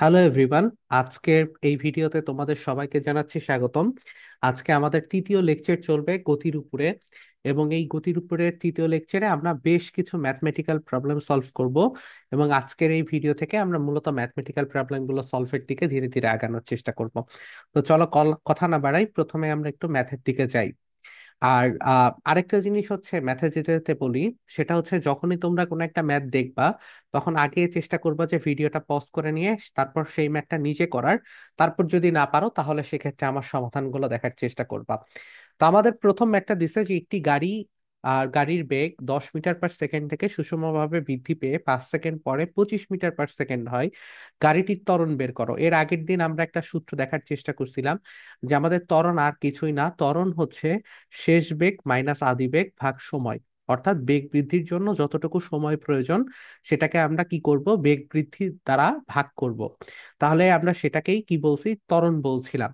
Hello everyone. আজকের এই ভিডিওতে তোমাদের সবাইকে জানাচ্ছি স্বাগতম। আজকে আমাদের তৃতীয় লেকচার চলবে গতির উপরে, এবং এই গতির উপরে তৃতীয় লেকচারে আমরা বেশ কিছু ম্যাথমেটিক্যাল প্রবলেম সলভ করব। এবং আজকের এই ভিডিও থেকে আমরা মূলত ম্যাথমেটিক্যাল প্রবলেমগুলো সলভের দিকে ধীরে ধীরে আগানোর চেষ্টা করব। তো চলো কথা না বাড়াই, প্রথমে আমরা একটু ম্যাথের দিকে যাই। আর আরেকটা জিনিস হচ্ছে ম্যাথে যেতে যেতে বলি, সেটা হচ্ছে যখনই তোমরা কোনো একটা ম্যাথ দেখবা, তখন আগে চেষ্টা করবা যে ভিডিওটা পজ করে নিয়ে তারপর সেই ম্যাথটা নিজে করার। তারপর যদি না পারো তাহলে সেক্ষেত্রে আমার সমাধানগুলো দেখার চেষ্টা করবা। তো আমাদের প্রথম ম্যাথটা দিছে যে একটি গাড়ি আর গাড়ির বেগ 10 মিটার পার সেকেন্ড থেকে সুষমভাবে বৃদ্ধি পেয়ে 5 সেকেন্ড পরে 25 মিটার পার সেকেন্ড হয়। গাড়িটির ত্বরণ বের করো। এর আগের দিন আমরা একটা সূত্র দেখার চেষ্টা করছিলাম যে আমাদের ত্বরণ আর কিছুই না, ত্বরণ হচ্ছে শেষ বেগ মাইনাস আদি বেগ ভাগ সময়। অর্থাৎ বেগ বৃদ্ধির জন্য যতটুকু সময় প্রয়োজন সেটাকে আমরা কি করব, বেগ বৃদ্ধি দ্বারা ভাগ করব। তাহলে আমরা সেটাকেই কি বলছি, ত্বরণ বলছিলাম।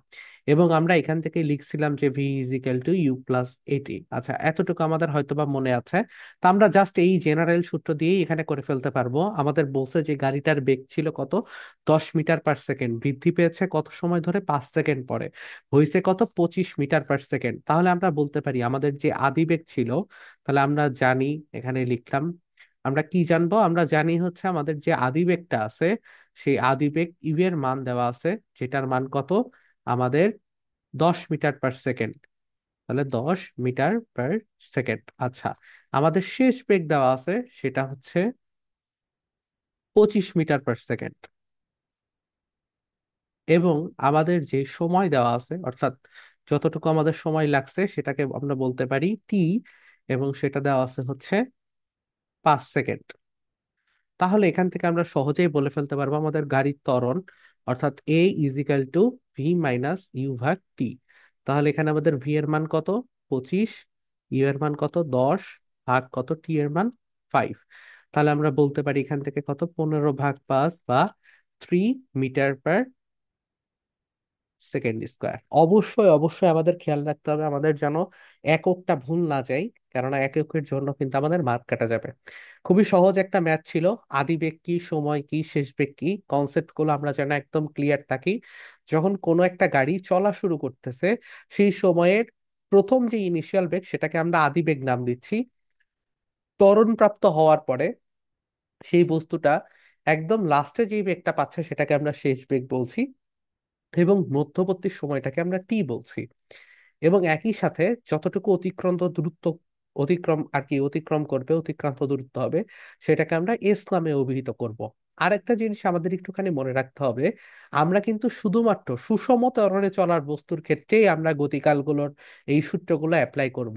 এবং আমরা এখান থেকে লিখছিলাম যে v is equal to you plus at. আচ্ছা, এতটুকু আমাদের হয়তোবা মনে আছে। তো আমরা জাস্ট এই জেনারেল সূত্র দিয়েই এখানে করে ফেলতে পারবো। আমাদের বলছে যে গাড়িটার বেগ ছিল কত, 10 মিটার পার সেকেন্ড, বৃদ্ধি পেয়েছে কত সময় ধরে, 5 সেকেন্ড পরে, হয়েছে কত, 25 মিটার পার সেকেন্ড। তাহলে আমরা বলতে পারি আমাদের যে আদিবেগ ছিল, তাহলে আমরা জানি, এখানে লিখলাম, আমরা কি জানবো, আমরা জানি হচ্ছে আমাদের যে আদিবেগটা আছে, সেই আদিবেগ ইউ এর মান দেওয়া আছে, যেটার মান কত, আমাদের 10 মিটার পার সেকেন্ড। তাহলে 10 মিটার পার সেকেন্ড। আচ্ছা, আমাদের শেষ বেগ দেওয়া আছে, সেটা হচ্ছে 25 মিটার পার সেকেন্ড। এবং আমাদের যে সময় দেওয়া আছে, অর্থাৎ যতটুকু আমাদের সময় লাগছে সেটাকে আমরা বলতে পারি টি, এবং সেটা দেওয়া আছে হচ্ছে 5 সেকেন্ড। তাহলে এখান থেকে আমরা সহজেই বলে ফেলতে পারবো আমাদের গাড়ির ত্বরণ, অর্থাৎ a equal to v minus u ভাগ টি। তাহলে এখানে আমাদের ভি এর মান কত, 25, ইউ এর মান কত, 10, ভাগ কত, টি এর মান 5। তাহলে আমরা বলতে পারি এখান থেকে কত, 15 ভাগ 5, বা 3 মিটার পার সেকেন্ড স্কোয়ার। অবশ্যই অবশ্যই আমাদের খেয়াল রাখতে হবে আমাদের যেন এককটা ভুল না যায়, কেননা এককের জন্য কিন্তু আমাদের মার্ক কাটা যাবে। খুবই সহজ একটা ম্যাথ ছিল। আদি বেগ কি, সময় কি, শেষ বেগ কি, কনসেপ্ট গুলো আমরা যেন একদম ক্লিয়ার থাকি। যখন কোনো একটা গাড়ি চলা শুরু করতেছে, সেই সময়ের প্রথম যে ইনিশিয়াল বেগ সেটাকে আমরা আদি বেগ নাম দিচ্ছি। ত্বরণ প্রাপ্ত হওয়ার পরে সেই বস্তুটা একদম লাস্টে যে বেগটা পাচ্ছে সেটাকে আমরা শেষ বেগ বলছি, এবং মধ্যবর্তী সময়টাকে আমরা টি বলছি। এবং একই সাথে যতটুকু অতিক্রান্ত দূরত্ব, অতিক্রম আর কি অতিক্রম করবে, অতিক্রান্ত দূরত্ব হবে, সেটাকে আমরা এস নামে অভিহিত করব। আরেকটা জিনিস আমাদের একটুখানি মনে রাখতে হবে, আমরা কিন্তু শুধুমাত্র সুষম ত্বরণে চলার বস্তুর ক্ষেত্রেই আমরা গতিকালগুলোর এই সূত্রগুলো অ্যাপ্লাই করব।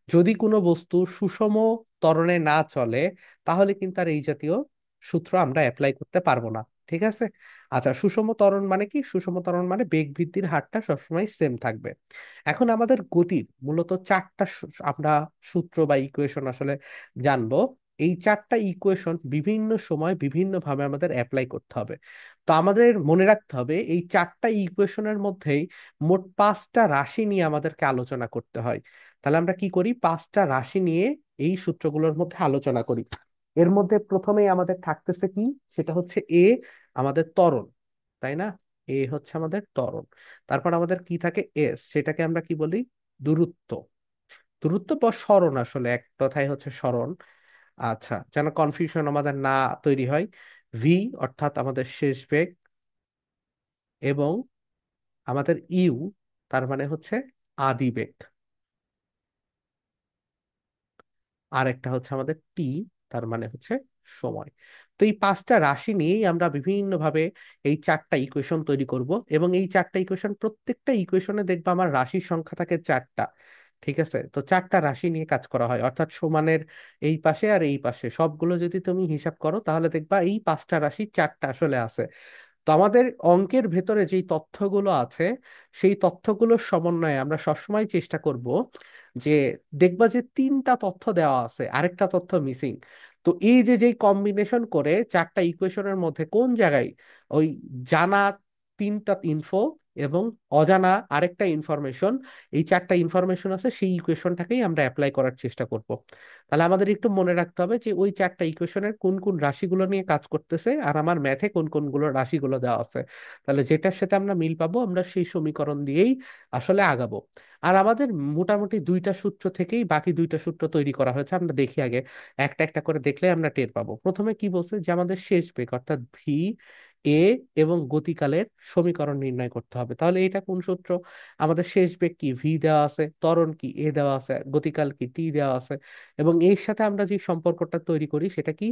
যদি কোনো বস্তু সুষম ত্বরণে না চলে, তাহলে কিন্তু আর এই জাতীয় সূত্র আমরা অ্যাপ্লাই করতে পারবো না। ঠিক আছে। আচ্ছা, সুষম ত্বরণ মানে কি, সুষম ত্বরণ মানে বেগ বৃদ্ধির হারটা সবসময় সেম থাকবে। এখন আমাদের গতির মূলত চারটা আমরা সূত্র বা ইকুয়েশন আসলে জানবো। এই চারটা ইকুয়েশন বিভিন্ন সময় বিভিন্ন ভাবে আমাদের অ্যাপ্লাই করতে হবে। তো আমাদের মনে রাখতে হবে এই চারটা ইকুয়েশনের মধ্যেই মোট 5টা রাশি নিয়ে আমাদেরকে আলোচনা করতে হয়। তাহলে আমরা কি করি, 5টা রাশি নিয়ে এই সূত্রগুলোর মধ্যে আলোচনা করি। এর মধ্যে প্রথমেই আমাদের থাকতেছে কি, সেটা হচ্ছে এ, আমাদের ত্বরণ, তাই না? এ হচ্ছে আমাদের ত্বরণ। তারপর আমাদের কি থাকে, এস, সেটাকে আমরা কি বলি, দূরত্ব। দূরত্ব বা সরণ, আসলে এক কথায় হচ্ছে সরণ। আচ্ছা, যেন কনফিউশন আমাদের না তৈরি হয়, ভি অর্থাৎ আমাদের শেষ বেগ, এবং আমাদের ইউ তার মানে হচ্ছে আদি বেগ, আর একটা হচ্ছে আমাদের টি, তার মানে হচ্ছে সময়। তো এই 5টা রাশি নিয়েই আমরা বিভিন্ন ভাবে এই চারটা ইকুয়েশন তৈরি করব, এবং এই চারটা ইকুয়েশন, প্রত্যেকটা ইকুয়েশনে দেখবা আমার রাশির সংখ্যা থাকে 4টা। ঠিক আছে, তো 4টা রাশি নিয়ে কাজ করা হয়, অর্থাৎ সমানের এই পাশে আর এই পাশে সবগুলো যদি তুমি হিসাব করো, তাহলে দেখবা এই 5টা রাশি 4টা আসলে আছে। তো আমাদের অঙ্কের ভেতরে যেই তথ্যগুলো আছে, সেই তথ্যগুলোর সমন্বয়ে আমরা সবসময় চেষ্টা করব যে, দেখবা যে 3টা তথ্য দেওয়া আছে, আরেকটা তথ্য মিসিং। তো এই যে যেই কম্বিনেশন করে চারটা ইকুয়েশনের মধ্যে কোন জায়গায় ওই জানা 3টা ইনফো এবং অজানা আরেকটা ইনফরমেশন, এই চারটা ইনফরমেশন আছে, সেই ইকুয়েশনটাকেই আমরা অ্যাপ্লাই করার চেষ্টা করব। তাহলে আমাদের একটু মনে রাখতে হবে যে ওই চারটা ইকুয়েশনের কোন কোন রাশিগুলো নিয়ে কাজ করতেছে আর আমার ম্যাথে কোন কোনগুলো রাশিগুলো দেওয়া আছে। তাহলে যেটার সাথে আমরা মিল পাবো আমরা সেই সমীকরণ দিয়েই আসলে আগাবো। আর আমাদের মোটামুটি দুইটা সূত্র থেকেই বাকি দুইটা সূত্র তৈরি করা হয়েছে, আমরা দেখি আগে একটা একটা করে দেখলে আমরা টের পাবো। প্রথমে কি বলছে যে আমাদের শেষ বেগ অর্থাৎ ভি এ এবং গতিকালের সমীকরণ নির্ণয় করতে হবে। তাহলে এটা কোন সূত্র? আমাদের শেষ বেগ কি ভি দেওয়া আছে, ত্বরণ কি এ দেওয়া আছে, গতিকাল কি টি দেওয়া আছে, এবং এর সাথে আমরা যে সম্পর্কটা তৈরি করি সেটা কি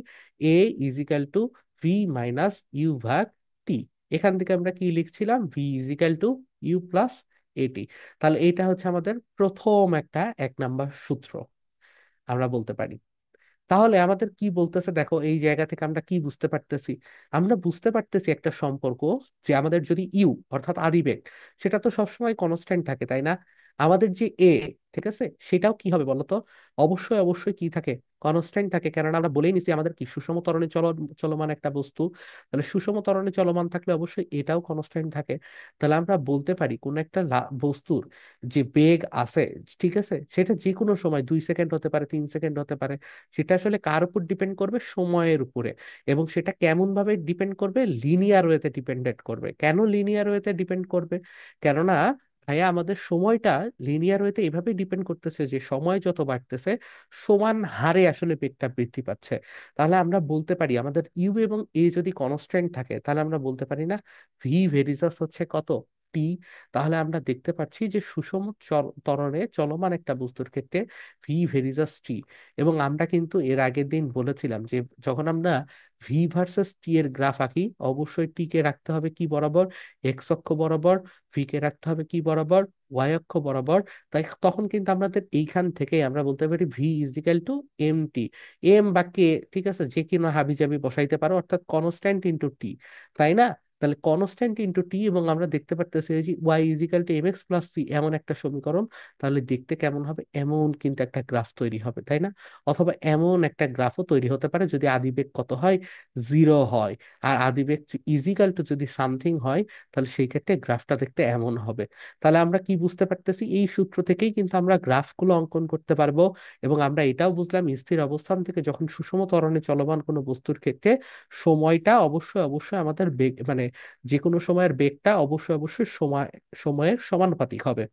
a equal to v minus u ভাগ টি। এখান থেকে আমরা কি লিখছিলাম, v is equal to you plus at. তাহলে এটা হচ্ছে আমাদের প্রথম একটা 1 নাম্বার সূত্র আমরা বলতে পারি। তাহলে আমাদের কি বলতেছে দেখো, এই জায়গা থেকে আমরা কি বুঝতে পারতেছি? আমরা বুঝতে পারতেছি একটা সম্পর্ক, যে আমাদের যদি ইউ অর্থাৎ আদিবেগ, সেটা তো সবসময় কনস্ট্যান্ট থাকে, তাই না? আমাদের যে এ, ঠিক আছে, সেটাও কি হবে বলতো? অবশ্যই অবশ্যই কি থাকে, কনস্ট্যান্ট থাকে। কেননা আমরা বলেই নিছি আমাদের কি সুষম ত্বরণে চলমান একটা বস্তু। তাহলে সুষম ত্বরণে চলমান থাকলে অবশ্যই এটাও কনস্ট্যান্ট থাকে। তাহলে আমরা বলতে পারি কোন একটা বস্তুর যে বেগ আছে, ঠিক আছে, সেটা যে কোনো সময় 2 সেকেন্ড হতে পারে, 3 সেকেন্ড হতে পারে। সেটা আসলে কার উপর ডিপেন্ড করবে? সময়ের উপরে। এবং সেটা কেমন ভাবে ডিপেন্ড করবে? লিনিয়ার ওয়েতে ডিপেন্ডেন্ট করবে। কেন লিনিয়ার ওয়েতে ডিপেন্ড করবে? কেননা ভাইয়া আমাদের সময়টা লিনিয়ার ওয়েতে এভাবে ডিপেন্ড করতেছে যে সময় যত বাড়তেছে সমান হারে আসলে বেগটা বৃদ্ধি পাচ্ছে। তাহলে আমরা বলতে পারি আমাদের ইউ এবং এ যদি কনস্ট্যান্ট থাকে, তাহলে আমরা বলতে পারি না ভি ভেরিজাস হচ্ছে কত, টি। তাহলে আমরা দেখতে পাচ্ছি যে সুষম ত্বরণে চলমান একটা বস্তুর ক্ষেত্রে ভি ভেরিজাস টি। এবং আমরা কিন্তু এর আগের দিন বলেছিলাম যে যখন আমরা ভি ভার্সেস টি এর গ্রাফ আঁকি, অবশ্যই টি কে রাখতে হবে কি বরাবর? এক্স অক্ষ বরাবর। ভি কে রাখতে হবে কি বরাবর? ওয়াই অক্ষ বরাবর। তাই তখন কিন্তু আমাদের এইখান থেকে আমরা বলতে পারি v is equal to m t. M বা কে, ঠিক আছে, যে কোনো হাবি জাবি বসাইতে পারো, অর্থাৎ কনস্ট্যান্ট ইন্টু টি, তাই না? তাহলে কনস্ট্যান্ট ইন্টু টি, এবং আমরা দেখতে পারতেছি যে y is equal to m x plus c, এমন একটা সমীকরণ। তাহলে দেখতে কেমন হবে? এমন কিন্তু একটা গ্রাফ তৈরি হবে, তাই না? অথবা এমন একটা গ্রাফও তৈরি হতে পারে যদি আদিবেগ কত হয়, 0 হয়। আর আদিবেগ ইজিক্যাল টু যদি সামথিং হয়, তাহলে সেই ক্ষেত্রে গ্রাফটা দেখতে এমন হবে। তাহলে আমরা কি বুঝতে পারতেছি? এই সূত্র থেকেই কিন্তু আমরা গ্রাফগুলো অঙ্কন করতে পারবো। এবং আমরা এটাও বুঝলাম স্থির অবস্থান থেকে যখন সুষম ত্বরণে চলমান কোনো বস্তুর ক্ষেত্রে সময়টা অবশ্যই অবশ্যই আমাদের বেগ মানে যে কোনো সময়ের বেগটা অবশ্যই অবশ্যই সময়ের সমানুপাতিক হবে।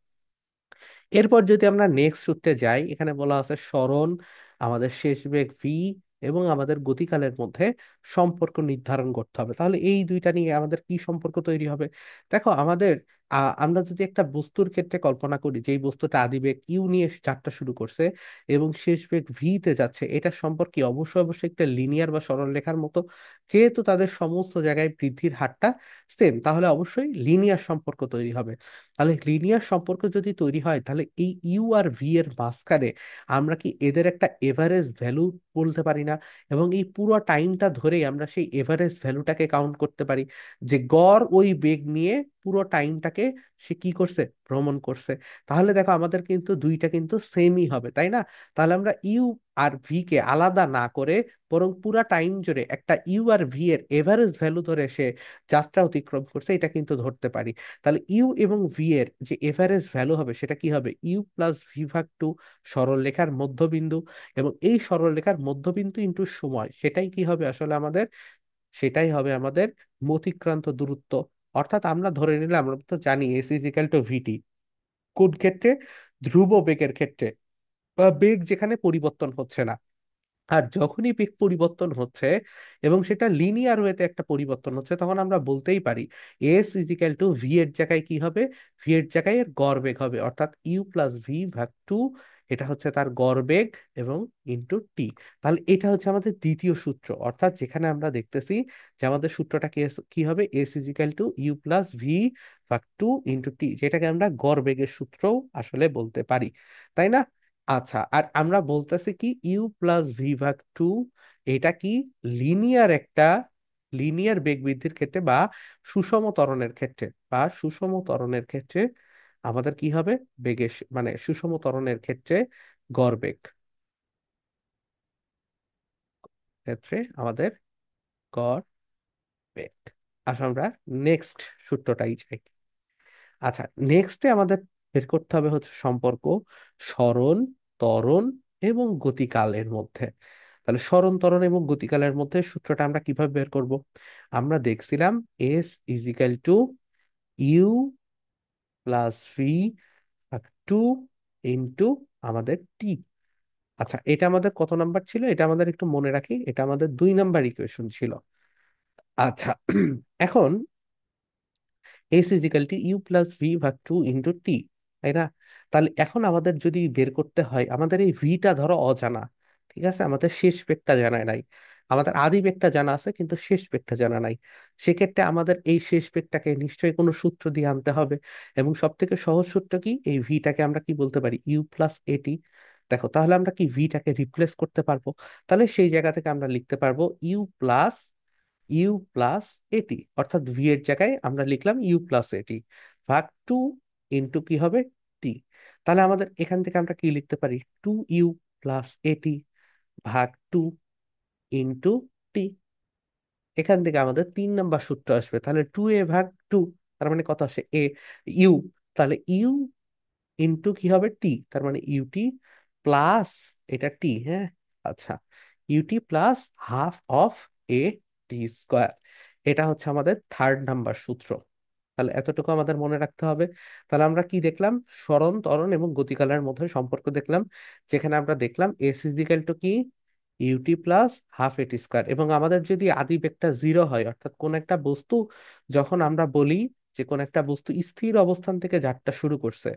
এরপর যদি আমরা নেক্সট সূত্রে যাই, এখানে বলা আছে সরণ, আমাদের শেষ বেগ ভি এবং আমাদের গতিকালের মধ্যে সম্পর্ক নির্ধারণ করতে হবে। তাহলে এই দুইটা নিয়ে আমাদের কি সম্পর্ক তৈরি হবে? দেখো আমাদের আমরা যদি একটা বস্তুর ক্ষেত্রে কল্পনা করি যেই বস্তুটা আদিবেগ ইউ নিয়ে যাত্রা শুরু করছে এবং শেষ বেগ ভি তে যাচ্ছে, এটা সম্পর্কে অবশ্যই অবশ্যই একটা লিনিয়ার বা সরলরেখার মতো। যেহেতু তাদের সমস্ত জায়গায় বৃদ্ধির হারটা সেম, তাহলে অবশ্যই লিনিয়ার সম্পর্ক তৈরি হবে। তাহলে লিনিয়ার সম্পর্ক যদি তৈরি হয়, তাহলে এই ইউ আর ভি এর মাঝখানে আমরা কি এদের একটা এভারেজ ভ্যালু বলতে পারি না? এবং এই পুরো টাইমটা ধরেই আমরা সেই এভারেজ ভ্যালুটাকে কাউন্ট করতে পারি, যে গড় ওই বেগ নিয়ে পুরো টাইমটাকে সে কি করছে, ভ্রমণ করছে। তাহলে দেখো আমাদের কিন্তু দুইটা কিন্তু সেমই হবে, তাই না? তাহলে আমরা ইউ আর ভি কে আলাদা না করে বরং পুরা টাইম জুড়ে একটা ইউ আর ভি এর এভারেজ ভ্যালু ধরে সে যাত্রা অতিক্রম করছে, এটা কিন্তু ধরতে পারি। তাহলে ইউ এবং ভি এর যে এভারেজ ভ্যালু হবে সেটা কি হবে? ইউ প্লাস ভি ভাগ টু, সরলরেখার মধ্যবিন্দু। এবং এই সরলরেখার মধ্যবিন্দু ইন্টু সময়, সেটাই কি হবে আসলে আমাদের? সেটাই হবে আমাদের মতিক্রান্ত দূরত্ব। অর্থাৎ আমরা ধরে নিলাম, আমরা তো জানি এস ইজিক্যাল টু ভিটি কোন ক্ষেত্রে? ধ্রুব বেগের ক্ষেত্রে, বা বেগ যেখানে পরিবর্তন হচ্ছে না। আর যখনই বেগ পরিবর্তন হচ্ছে এবং সেটা লিনিয়ার ওয়েতে একটা পরিবর্তন হচ্ছে, তখন আমরা বলতেই পারি এস ইজিক্যাল টু ভি এর জায়গায় কি হবে? ভি এর জায়গায় এর গড় বেগ হবে, অর্থাৎ ইউ প্লাস ভি ভাগ টু। এটা হচ্ছে তার গড় বেগ এবং ইন্টু টি। তাহলে এটা হচ্ছে আমাদের দ্বিতীয় সূত্র, অর্থাৎ যেখানে আমরা দেখতেছি যে আমাদের সূত্রটা কি কি হবে? S is equal to you plus V ভাগ টু ইন্টু টি, যেটাকে আমরা গড় বেগের সূত্রও আসলে বলতে পারি, তাই না? আচ্ছা, আর আমরা বলতেছি কি ইউ প্লাস ভি ভাগ টু, এটা কি লিনিয়ার একটা লিনিয়ার বেগ বৃদ্ধির ক্ষেত্রে বা সুষম ত্বরণের ক্ষেত্রে, আমাদের কি হবে? বেগের মানে সুষম ত্বরণের ক্ষেত্রে গড় বেগ ক্ষেত্রে আমাদের গড় বেগ। আসলে আমরা নেক্সট সূত্রটাই চাই। আচ্ছা, নেক্সটে আমাদের বের করতে হবে হচ্ছে সম্পর্ক সরণ, ত্বরণ এবং গতিকালের মধ্যে। তাহলে সরণ, ত্বরণ এবং গতিকালের মধ্যে সূত্রটা আমরা কিভাবে বের করব? আমরা দেখছিলাম s is equal to you plus V ভাগ টু ইন্টু আমাদের টি। আচ্ছা, এটা আমাদের কত নাম্বার ছিল? এটা আমাদের একটু মনে রাখি, এটা আমাদের 2 নাম্বার ইকুয়েশন ছিল। আচ্ছা, এখন s is equal to you plus V ভাগ টু ইন্টু টি, তাই না? তাহলে এখন আমাদের যদি বের করতে হয়, আমাদের এই ভিটা ধরো অজানা, ঠিক আছে, আমাদের শেষ বেগটা জানা নাই। আমাদের আদি বেগটা জানা আছে কিন্তু শেষ বেগটা জানা নাই। সেক্ষেত্রে আমাদের এই শেষ বেগটাকে নিশ্চয়ই কোনো সূত্র দিয়ে আনতে হবে। এবং সব থেকে সহজ সূত্র কি? এই ভিটাকে আমরা কি বলতে পারি? ইউ প্লাস এটি। দেখো, তাহলে আমরা কি ভিটাকে রিপ্লেস করতে পারবো? তাহলে সেই জায়গা থেকে আমরা লিখতে পারবো ইউ প্লাস এটি, অর্থাৎ ভি এর জায়গায় আমরা লিখলাম ইউ প্লাস এটি ভাগ টু ইন্টু কি হবে? টি। তাহলে আমাদের এখান থেকে আমরা কি লিখতে পারি? টু ইউ প্লাস এটি ভাগ টু ইন্টু টি। এখান থেকে আমাদের 3 নাম্বার সূত্র আসবে। তাহলে 2a ভাগ টু, তার মানে কত আসে? ইউ। তাহলে ইউ ইন্টু কি হবে? টি, তার মানে ইউটি প্লাস, এটা টি, হ্যাঁ, আচ্ছা, u t plus half of a t square. এটা হচ্ছে আমাদের 3rd নাম্বার সূত্র। তাহলে এতটুকু আমাদের মনে রাখতে হবে। তাহলে আমরা কি দেখলাম? সরণ, ত্বরণ এবং গতিকালের মধ্যে সম্পর্ক দেখলাম, যেখানে আমরা দেখলাম এস ইজিক্যাল টু কি? UT plus half A T square. এবং আমাদের যদি আদি বেগটা 0 হয়, অর্থাৎ কোন একটা বস্তু, যখন আমরা বলি যে কোন একটা বস্তু স্থির অবস্থান থেকে যাত্রা শুরু করছে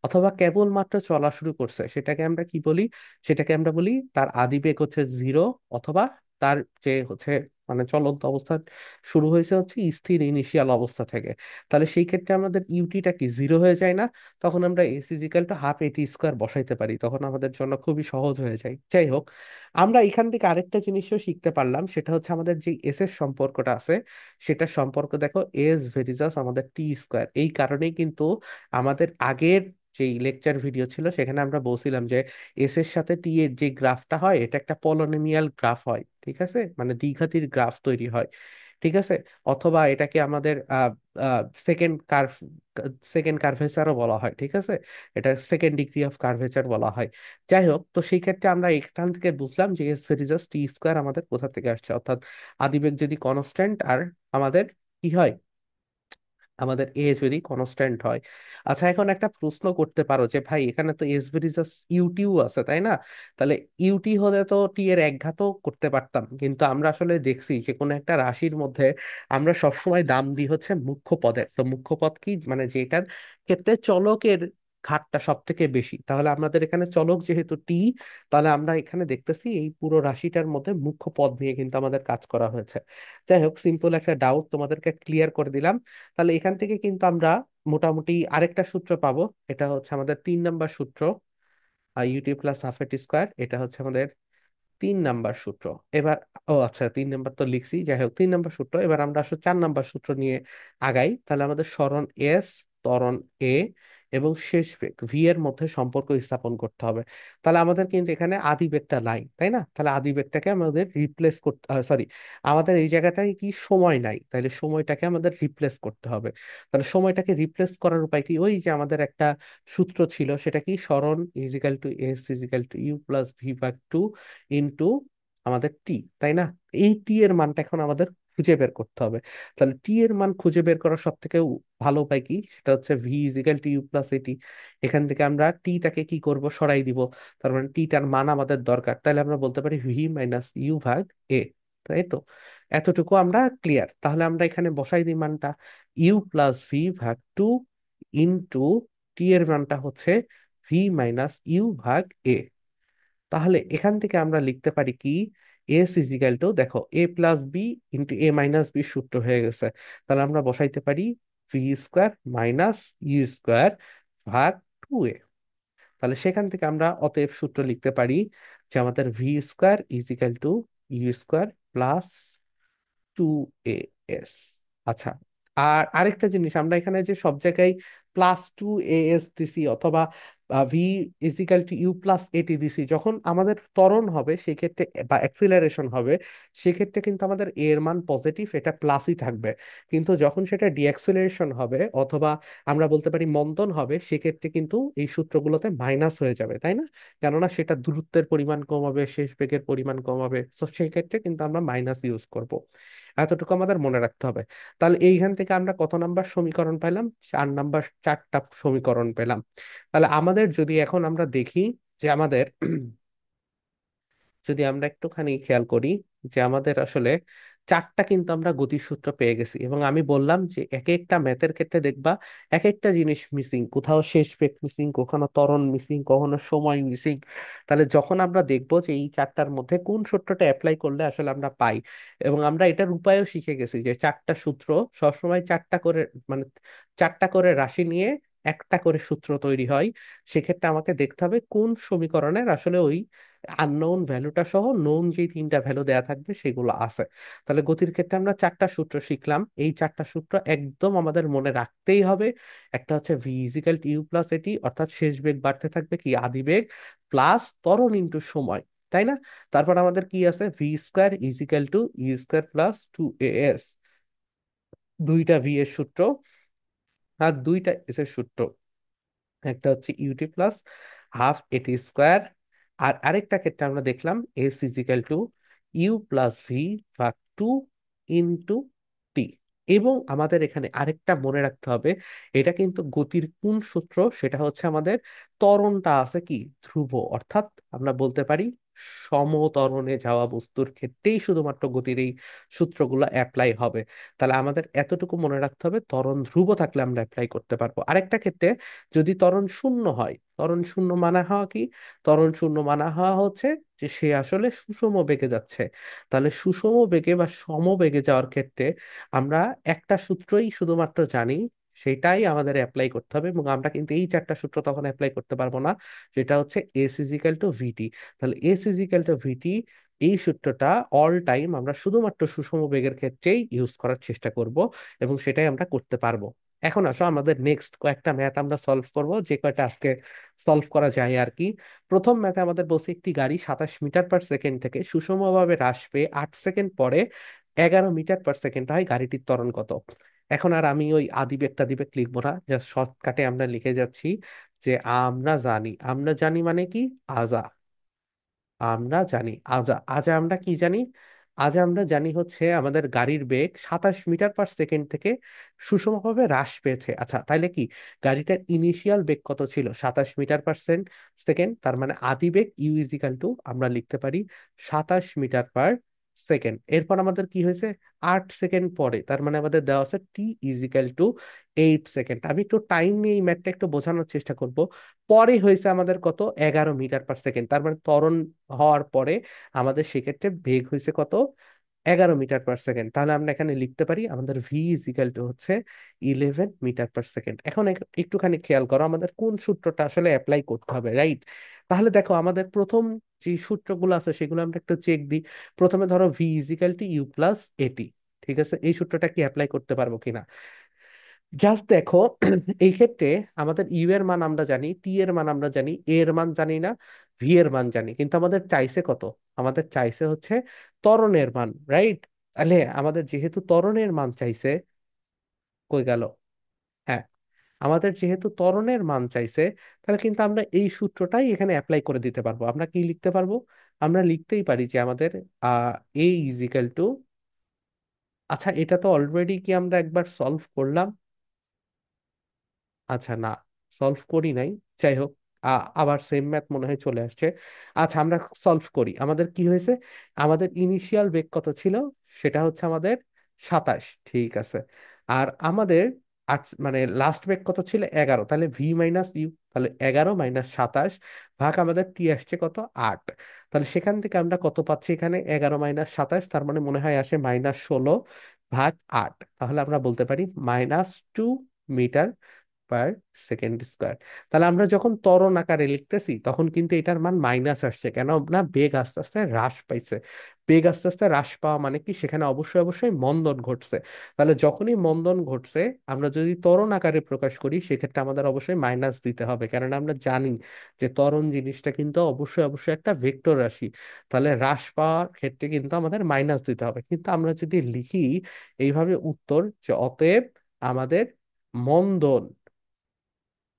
অথবা কেবলমাত্র চলা শুরু করছে, সেটাকে আমরা কি বলি? সেটাকে আমরা বলি তার আদি বেগ হচ্ছে 0, অথবা তার যে হচ্ছে মানে চলন্ত অবস্থা শুরু হয়েছে হচ্ছে স্থির ইনিশিয়াল অবস্থা থেকে। তাহলে সেই ক্ষেত্রে আমাদের ইউটিটা কি 0 হয়ে যায় না? তখন আমরা S is equal to half A T square বসাইতে পারি, তখন আমাদের জন্য খুবই সহজ হয়ে যায়। যাই হোক, আমরা এখান থেকে আরেকটা জিনিসও শিখতে পারলাম, সেটা হচ্ছে আমাদের যে এস এর সম্পর্কটা আছে, সেটার সম্পর্ক দেখো এস ভেরিজাস আমাদের টি স্কোয়ার। এই কারণেই কিন্তু আমাদের আগের যে লেকচার ভিডিও ছিল সেখানে আমরা বলছিলাম যে এস এর সাথে টি এর যে গ্রাফটা হয়, এটা একটা পলিনোমিয়াল গ্রাফ হয়, ঠিক আছে, মানে দ্বিঘাতির গ্রাফ তৈরি হয়, ঠিক আছে। অথবা এটাকে আমাদের সেকেন্ড কার্ভ সেকেন্ড কার্ভেচারও বলা হয়, ঠিক আছে, এটা সেকেন্ড ডিগ্রি অফ কার্ভেচার বলা হয়। যাই হোক, তো সেই ক্ষেত্রে আমরা এখান থেকে বুঝলাম যে এস ভেরিজাস টি স্কোয়ার আমাদের কোথা থেকে আসছে, অর্থাৎ আদিবেগ যদি কনস্ট্যান্ট আর আমাদের কি হয়, আমাদের এ যদি কনস্ট্যান্ট হয়। আচ্ছা, এখন একটা প্রশ্ন করতে পারো যে ভাই এখানে তো এস ভেরিজাস ইউটিও আছে, তাই না? তাহলে ইউটি হলে তো টি এর একঘাতও করতে পারতাম, কিন্তু আমরা আসলে দেখছি যে কোনো একটা রাশির মধ্যে আমরা সবসময় দাম দিই হচ্ছে মুখ্য পদের। তো মুখ্য পদ কি, মানে যেটার ক্ষেত্রে চলকের ঘাতটা সব থেকে বেশি। তাহলে আমাদের এখানে চলক যেহেতু টি, তাহলে আমরা এখানে দেখতেছি এই পুরো রাশিটার মধ্যে মুখ্য পদ নিয়ে কিন্তু আমাদের কাজ করা হয়েছে। যাই হোক, সিম্পল একটা ডাউট তোমাদেরকে ক্লিয়ার করে দিলাম। তাহলে এখান থেকে কিন্তু আমরা মোটামুটি আরেকটা সূত্র পাবো। এটা হচ্ছে আমাদের 3 নাম্বার সূত্র, UT plus half A T square. এটা হচ্ছে আমাদের 3 নাম্বার সূত্র। এবার, ও আচ্ছা, 3 নাম্বার তো লিখছি, যাই হোক 3 নাম্বার সূত্র। এবার আমরা আসলে 4 নাম্বার সূত্র নিয়ে আগাই। তাহলে আমাদের সরণ এস, ত্বরণ এ এবং শেষ বেগ ভি এর মধ্যে সম্পর্ক স্থাপন করতে হবে। তাহলে আমাদের কিন্তু এখানে আদি বেগটা নাই, তাই না? তাহলে আদি বেগটাকে আমাদের রিপ্লেস করতে, সরি, আমাদের এই জায়গাটায় কি সময় নাই, তাহলে সময়টাকে আমাদের রিপ্লেস করতে হবে। তাহলে সময়টাকে রিপ্লেস করার উপায় কি? ওই যে আমাদের একটা সূত্র ছিল, সেটা কি? সরণ is equal to s is equal to you plus v by two into আমাদের টি, তাই না? এই টি এর মানটা এখন আমাদের খুঁজে বের করতে হবে। তাহলে টি এর মান খুঁজে বের করার সব থেকে ভালো উপায় কি? সেটা হচ্ছে V is equal to you plus at. এখান থেকে আমরা টিটাকে কি করব? সরাই দিব। তার মানে টিটার মান আমাদের দরকার, তাহলে আমরা বলতে পারি ভি মাইনাস ইউ ভাগ এ, তাই তো? এতটুকু আমরা ক্লিয়ার। তাহলে আমরা এখানে বসাই দিই মানটা, ইউ প্লাস ভি ভাগ টু ইন্টু টি এর মানটা হচ্ছে ভি মাইনাস ইউ ভাগ এ। তাহলে এখান থেকে আমরা লিখতে পারি কি? এস ইজিক্যাল টু, দেখো, a plus b into a minus b সূত্র হয়ে গেছে। তাহলে আমরা বসাইতে পারি v square minus you square ভাগ টু এ। তাহলে সেখান থেকে আমরা অতএব সূত্র লিখতে পারি যে আমাদের v square is equal to you square plus 2as। আচ্ছা, আর আরেকটা জিনিস, আমরা এখানে যে সব জায়গায় +2as দিছি অথবা v is equal to you plus at দিছি, যখন আমাদের ত্বরণ হবে সেক্ষেত্রে বা অ্যাক্সিলারেশন হবে, সেক্ষেত্রে কিন্তু আমাদের এর মান পজিটিভ, এটা প্লাসই থাকবে। কিন্তু যখন সেটা ডিঅ্যাক্সিলারেশন হবে অথবা আমরা বলতে পারি মন্দন হবে, সেক্ষেত্রে কিন্তু এই সূত্রগুলোতে মাইনাস হয়ে যাবে, তাই না? কেননা সেটা দূরত্বের পরিমাণ কমাবে, শেষ বেগের পরিমাণ কমাবে, তো সেই ক্ষেত্রে কিন্তু আমরা মাইনাস ইউজ করব। এতটুকু আমাদের মনে রাখতে হবে। তাহলে এইখান থেকে আমরা কত নাম্বার সমীকরণ পেলাম? 4 নাম্বার, 4টা সমীকরণ পেলাম। তাহলে আমাদের যদি এখন আমরা দেখি যে আমাদের যদি আমরা একটুখানি খেয়াল করি যে আমাদের আসলে 4টা কিন্তু আমরা গতির সূত্র পেয়ে গেছি, এবং আমি বললাম যে এক একটা ম্যাথের ক্ষেত্রে দেখবা এক একটা জিনিস মিসিং, কোথাও শেষ বেগ মিসিং, কখনো ত্বরণ মিসিং, কখনো সময় মিসিং। তাহলে যখন আমরা দেখবো যে এই 4টার মধ্যে কোন সূত্রটা অ্যাপ্লাই করলে আসলে আমরা পাই, এবং আমরা এটার উপায়ও শিখে গেছি যে 4টা সূত্র সবসময় 4টা করে, মানে 4টা করে রাশি নিয়ে একটা করে সূত্র তৈরি হয়। সেক্ষেত্রে আমাকে দেখতে হবে কোন সমীকরণের আসলে ওই আননোন ভ্যালুটা সহ নোন যে 3টা ভ্যালু দেয়া থাকবে সেগুলো আছে। তাহলে গতির ক্ষেত্রে আমরা 4টা সূত্র শিখলাম, এই 4টা সূত্র একদম আমাদের মনে রাখতেই হবে। একটা হচ্ছে V is equal to you plus at, অর্থাৎ শেষ বেগ বাড়তে থাকবে কি আদিবেগ প্লাস ত্বরণ ইনটু সময়, তাই না? তারপর আমাদের কি আছে? V square is equal to E square plus 2 as, দুইটা ভি এর সূত্র আর দুইটা এস এর সূত্র। একটা হচ্ছে U T plus half A T square, আর আরেকটা ক্ষেত্রে আমরা দেখলাম S is equal to you plus V ভাগ 2 টি। এবং আমাদের এখানে আরেকটা মনে রাখতে হবে, এটা কিন্তু গতির কোন সূত্র, সেটা হচ্ছে আমাদের ত্বরণটা আছে কি ধ্রুব, অর্থাৎ আমরা বলতে পারি সমত্বরণে যাওয়া বস্তুর ক্ষেত্রেই শুধুমাত্র গতির এই সূত্রগুলো অ্যাপ্লাই হবে। তাহলে আমাদের এতটুকু মনে রাখতে হবে, ত্বরণ ধ্রুব থাকলে আমরা অ্যাপ্লাই করতে পারবো। আরেকটা ক্ষেত্রে যদি ত্বরণ শূন্য হয়, ত্বরণ শূন্য মানা হওয়া কি? ত্বরণ শূন্য মানা হওয়া হচ্ছে যে সে আসলে সুষম বেগে যাচ্ছে। তাহলে সুষম বেগে বা সমবেগে যাওয়ার ক্ষেত্রে আমরা একটা সূত্রই শুধুমাত্র জানি, সেটাই আমাদের অ্যাপ্লাই করতে হবে, এবং আমরা কিন্তু এই 4টা সূত্র তখন অ্যাপ্লাই করতে পারবো না, যেটা হচ্ছে এস ইজিক্যাল টু ভিটি। তাহলে এস ইজিক্যাল টু ভিটি এই সূত্রটা অল টাইম আমরা শুধুমাত্র সুষম বেগের ক্ষেত্রেই ইউজ করার চেষ্টা করব, এবং সেটাই আমরা করতে পারবো। এখন আসো আমাদের নেক্সট কয়েকটা ম্যাথ আমরা সলভ করব, যে কয়টা আজকে সলভ করা যায় আর কি। প্রথম ম্যাথে আমাদের বলছে একটি গাড়ি 27 মিটার পার সেকেন্ড থেকে সুষমভাবে হ্রাস পেয়ে 8 সেকেন্ড পরে 11 মিটার পার সেকেন্ড হয়, গাড়িটির ত্বরণ কত? এখন আর আমি ওই আদিবেগ টাদিবেগ লিখবো না, জাস্ট শর্টকাটে আমরা লিখে যাচ্ছি যে আমরা জানি মানে কি আজা, আমরা জানি আজা আজা আমরা কি জানি? আজা আমরা জানি হচ্ছে আমাদের গাড়ির বেগ 27 মিটার পার সেকেন্ড থেকে সুষমভাবে হ্রাস পেয়েছে। আচ্ছা, তাইলে কি গাড়িটার ইনিশিয়াল বেগ কত ছিল? 27 মিটার পার সেকেন্ড। তার মানে আদি বেগ ইউ ইজিক্যাল টু আমরা লিখতে পারি 27 মিটার পার সেকেন্ড। এরপর আমাদের কি হয়েছে? 8 সেকেন্ড পরে, তার মানে আমাদের দেওয়া আছে টি ইজিক্যাল টু 8 সেকেন্ড। আমি একটু টাইম নিয়ে এই ম্যাথটা একটু বোঝানোর চেষ্টা করব। পরে হয়েছে আমাদের কত? 11 মিটার পার সেকেন্ড। তার মানে ত্বরণ হওয়ার পরে আমাদের সেক্ষেত্রে বেগ হয়েছে কত? 11 মিটার পার সেকেন্ড। তাহলে আমরা এখানে লিখতে পারি আমাদের ভি ইজিক্যাল টু হচ্ছে 11 মিটার পার সেকেন্ড। এখন একটুখানি খেয়াল করো আমাদের কোন সূত্রটা আসলে অ্যাপ্লাই করতে হবে, রাইট? তাহলে দেখো আমাদের প্রথম যে সূত্রগুলো আছে সেগুলো আমরা একটু চেক দিই। প্রথমে ধরো V is equal to you plus A T, ঠিক আছে? এই সূত্রটা কি অ্যাপ্লাই করতে পারবো কিনা জাস্ট দেখো। এই ক্ষেত্রে আমাদের ইউ এর মান আমরা জানি, টি এর মান আমরা জানি, এ এর মান জানি না, ভি এর মান জানি, কিন্তু আমাদের চাইছে কত? আমাদের চাইছে হচ্ছে ত্বরণের মান, রাইট? তাহলে আমাদের যেহেতু ত্বরণের মান চাইছে, কই গেল? হ্যাঁ, আমাদের যেহেতু ত্বরণের মান চাইছে, তাহলে কিন্তু আমরা এই সূত্রটাই এখানে অ্যাপ্লাই করে দিতে পারবো। আমরা কি লিখতে পারবো? আমরা লিখতেই পারি যে আমাদের এ ইজিক্যাল টু, আচ্ছা এটা তো অলরেডি কি আমরা একবার সলভ করলাম? আচ্ছা না, সলভ করি নাই। যাই হোক, আবার সেম ম্যাথ মনে হয় চলে আসছে। আচ্ছা আমরা সলভ করি। আমাদের কি হয়েছে? আমাদের ইনিশিয়াল বেগ কত ছিল? সেটা হচ্ছে আমাদের 27, ঠিক আছে। আর আমাদের মানে লাস্ট বেগ কত ছিল? 11। তাহলে ভি মাইনাস ইউ, তাহলে 11 - 27 ভাগ আমাদের টি আসছে কত? 8। তাহলে সেখান থেকে আমরা কত পাচ্ছি? এখানে 11 - 27, তার মানে মনে হয় আসে -16 ভাগ 8। তাহলে আমরা বলতে পারি -2 মিটার পার সেকেন্ড স্কোয়ার। তাহলে আমরা যখন ত্বরণ আকারে লিখতেছি তখন কিন্তু এটার মান মাইনাস আসছে, কেন না? বেগ আস্তে আস্তে হ্রাস পাইছে। বেগ আস্তে আস্তে হ্রাস পাওয়া মানে কি, সেখানে অবশ্যই অবশ্যই মন্দন ঘটছে। তাহলে যখনই মন্দন ঘটছে, আমরা যদি ত্বরণ আকারে প্রকাশ করি সেক্ষেত্রে আমাদের অবশ্যই মাইনাস দিতে হবে, কারণ আমরা জানি যে ত্বরণ জিনিসটা কিন্তু অবশ্যই অবশ্যই একটা ভেক্টর রাশি। তাহলে হ্রাস পাওয়ার ক্ষেত্রে কিন্তু আমাদের মাইনাস দিতে হবে। কিন্তু আমরা যদি লিখি এইভাবে উত্তর, যে অতএব আমাদের মন্দন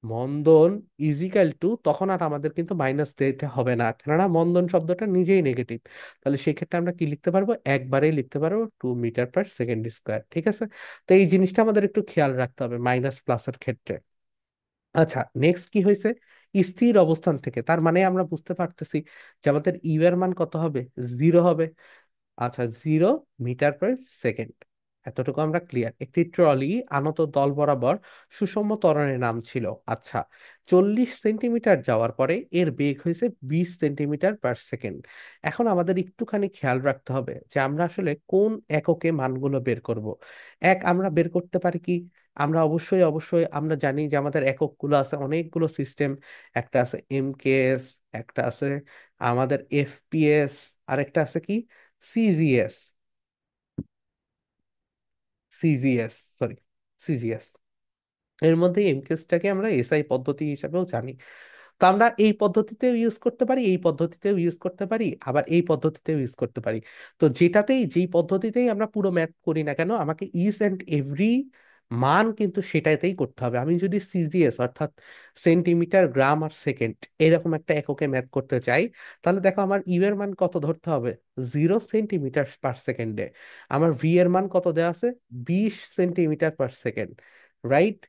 মন্দন ইজিক্যাল টু, তখন আর আমাদের কিন্তু মাইনাস দিতে হবে না, কেননা মন্দন শব্দটা নিজেই নেগেটিভ। তাহলে সেক্ষেত্রে আমরা কি লিখতে পারবো, একবারেই লিখতে পারবো 2 মিটার পার সেকেন্ড স্কোয়ার। ঠিক আছে? তো এই জিনিসটা আমাদের একটু খেয়াল রাখতে হবে মাইনাস প্লাসের ক্ষেত্রে। আচ্ছা, নেক্সট কি হয়েছে, স্থির অবস্থান থেকে, তার মানে আমরা বুঝতে পারতেছি যে আমাদের ইউ এর মান কত হবে, 0 হবে। আচ্ছা, 0 মিটার পার সেকেন্ড, এতটুকু আমরা ক্লিয়ার। একটি ট্রলি আনত দল বরাবর সুষম ত্বরণে নামছিল। আচ্ছা, 40 সেন্টিমিটার যাওয়ার পরে এর বেগ হয়েছে 20 সেন্টিমিটার পার সেকেন্ড। এখন আমাদের একটুখানি খেয়াল রাখতে হবে যে আমরা আসলে কোন এককে মানগুলো বের করব। আমরা বের করতে পারি কি, আমরা অবশ্যই অবশ্যই আমরা জানি যে আমাদের এককগুলো আছে অনেকগুলো সিস্টেম। একটা আছে এমকেএস, একটা আছে আমাদের এফপিএস, আরেকটা আছে কি সিজিএস, সরি, সিজিএস। এর মধ্যে এমকেএসটাকে আমরা এসআই পদ্ধতি হিসাবেও জানি। তো আমরা এই পদ্ধতিতেও ইউজ করতে পারি, এই পদ্ধতিতেও ইউজ করতে পারি, আবার এই পদ্ধতিতেও ইউজ করতে পারি। তো যেই পদ্ধতিতেই আমরা পুরো ম্যাথ করি না কেন, আমাকে ইচ অ্যান্ড এভরি মান কিন্তু সেটাতেই করতে হবে। আমি যদি সিজিএস অর্থাৎ সেন্টিমিটার গ্রাম আর সেকেন্ড এরকম একটা এককে ম্যাথ করতে চাই, তাহলে দেখো আমার ইউ এর মান কত ধরতে হবে, 0 সেন্টিমিটার পার সেকেন্ডে। আমার ভি এর মান কত দেওয়া আছে, 20 সেন্টিমিটার পার সেকেন্ড, রাইট?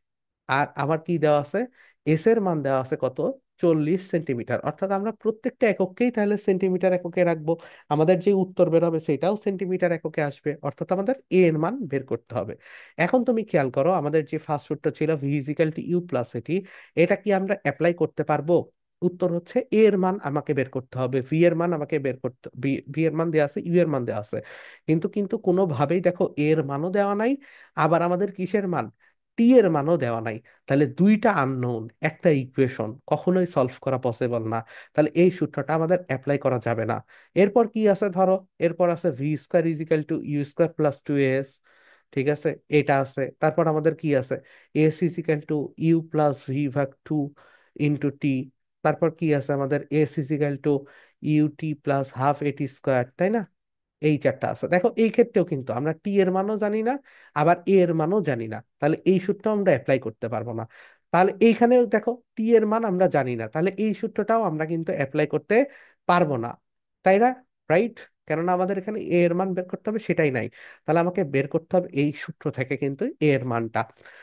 আর আমার কি দেওয়া আছে, এস এর মান দেওয়া আছে কত, 40 সেন্টিমিটার। অর্থাৎ আমরা প্রত্যেকটা একককেই তাহলে সেন্টিমিটার এককে রাখবো। আমাদের যে উত্তর বের হবে সেটাও সেন্টিমিটার এককে আসবে, অর্থাৎ আমাদের এ এর মান বের করতে হবে। এখন তুমি খেয়াল করো, আমাদের যে ফার্স্ট সূত্র ছিল V is equal to you plus A T, এটা কি আমরা অ্যাপ্লাই করতে পারবো? উত্তর হচ্ছে এ এর মান আমাকে বের করতে হবে, ভি এর মান আমাকে বের করতে, ভি এর মান দেওয়া আছে, ইউ এর মান দেওয়া আছে। কিন্তু কিন্তু কোনোভাবেই দেখো এ এর মানও দেওয়া নাই, আবার আমাদের কিসের মান, টি এর মানও দেওয়া নাই। তাহলে দুইটা আননোন একটা ইকুয়েশন কখনোই সলভ করা পসিবল না। তাহলে এই সূত্রটা আমাদের অ্যাপ্লাই করা যাবে না। এরপর কি আছে ধরো, এরপর আছে V square is equal to you square plus 2 S. ঠিক আছে, এটা আছে। তারপর আমাদের কি আছে, S is equal to you plus V ভাগ 2 ইন্টু টি। তারপর কি আছে আমাদের, S is equal to U T plus half A T square, তাই না? এই চারটা আছে। দেখো এই ক্ষেত্রেও কিন্তু আমরা টি এর মানও জানি না, আবার এ এর মানও জানি না, তাহলে এই সূত্র আমরা অ্যাপ্লাই করতে পারবো না। তাহলে এইখানেও দেখো টি এর মান আমরা জানি না, তাহলে এই সূত্রটাও আমরা কিন্তু অ্যাপ্লাই করতে পারবো না, তাই না? রাইট? কেননা আমাদের এখানে এ এর মান বের করতে হবে, সেটাই নাই। তাহলে আমাকে বের করতে হবে এই সূত্র থেকে কিন্তু এ এর মানটা।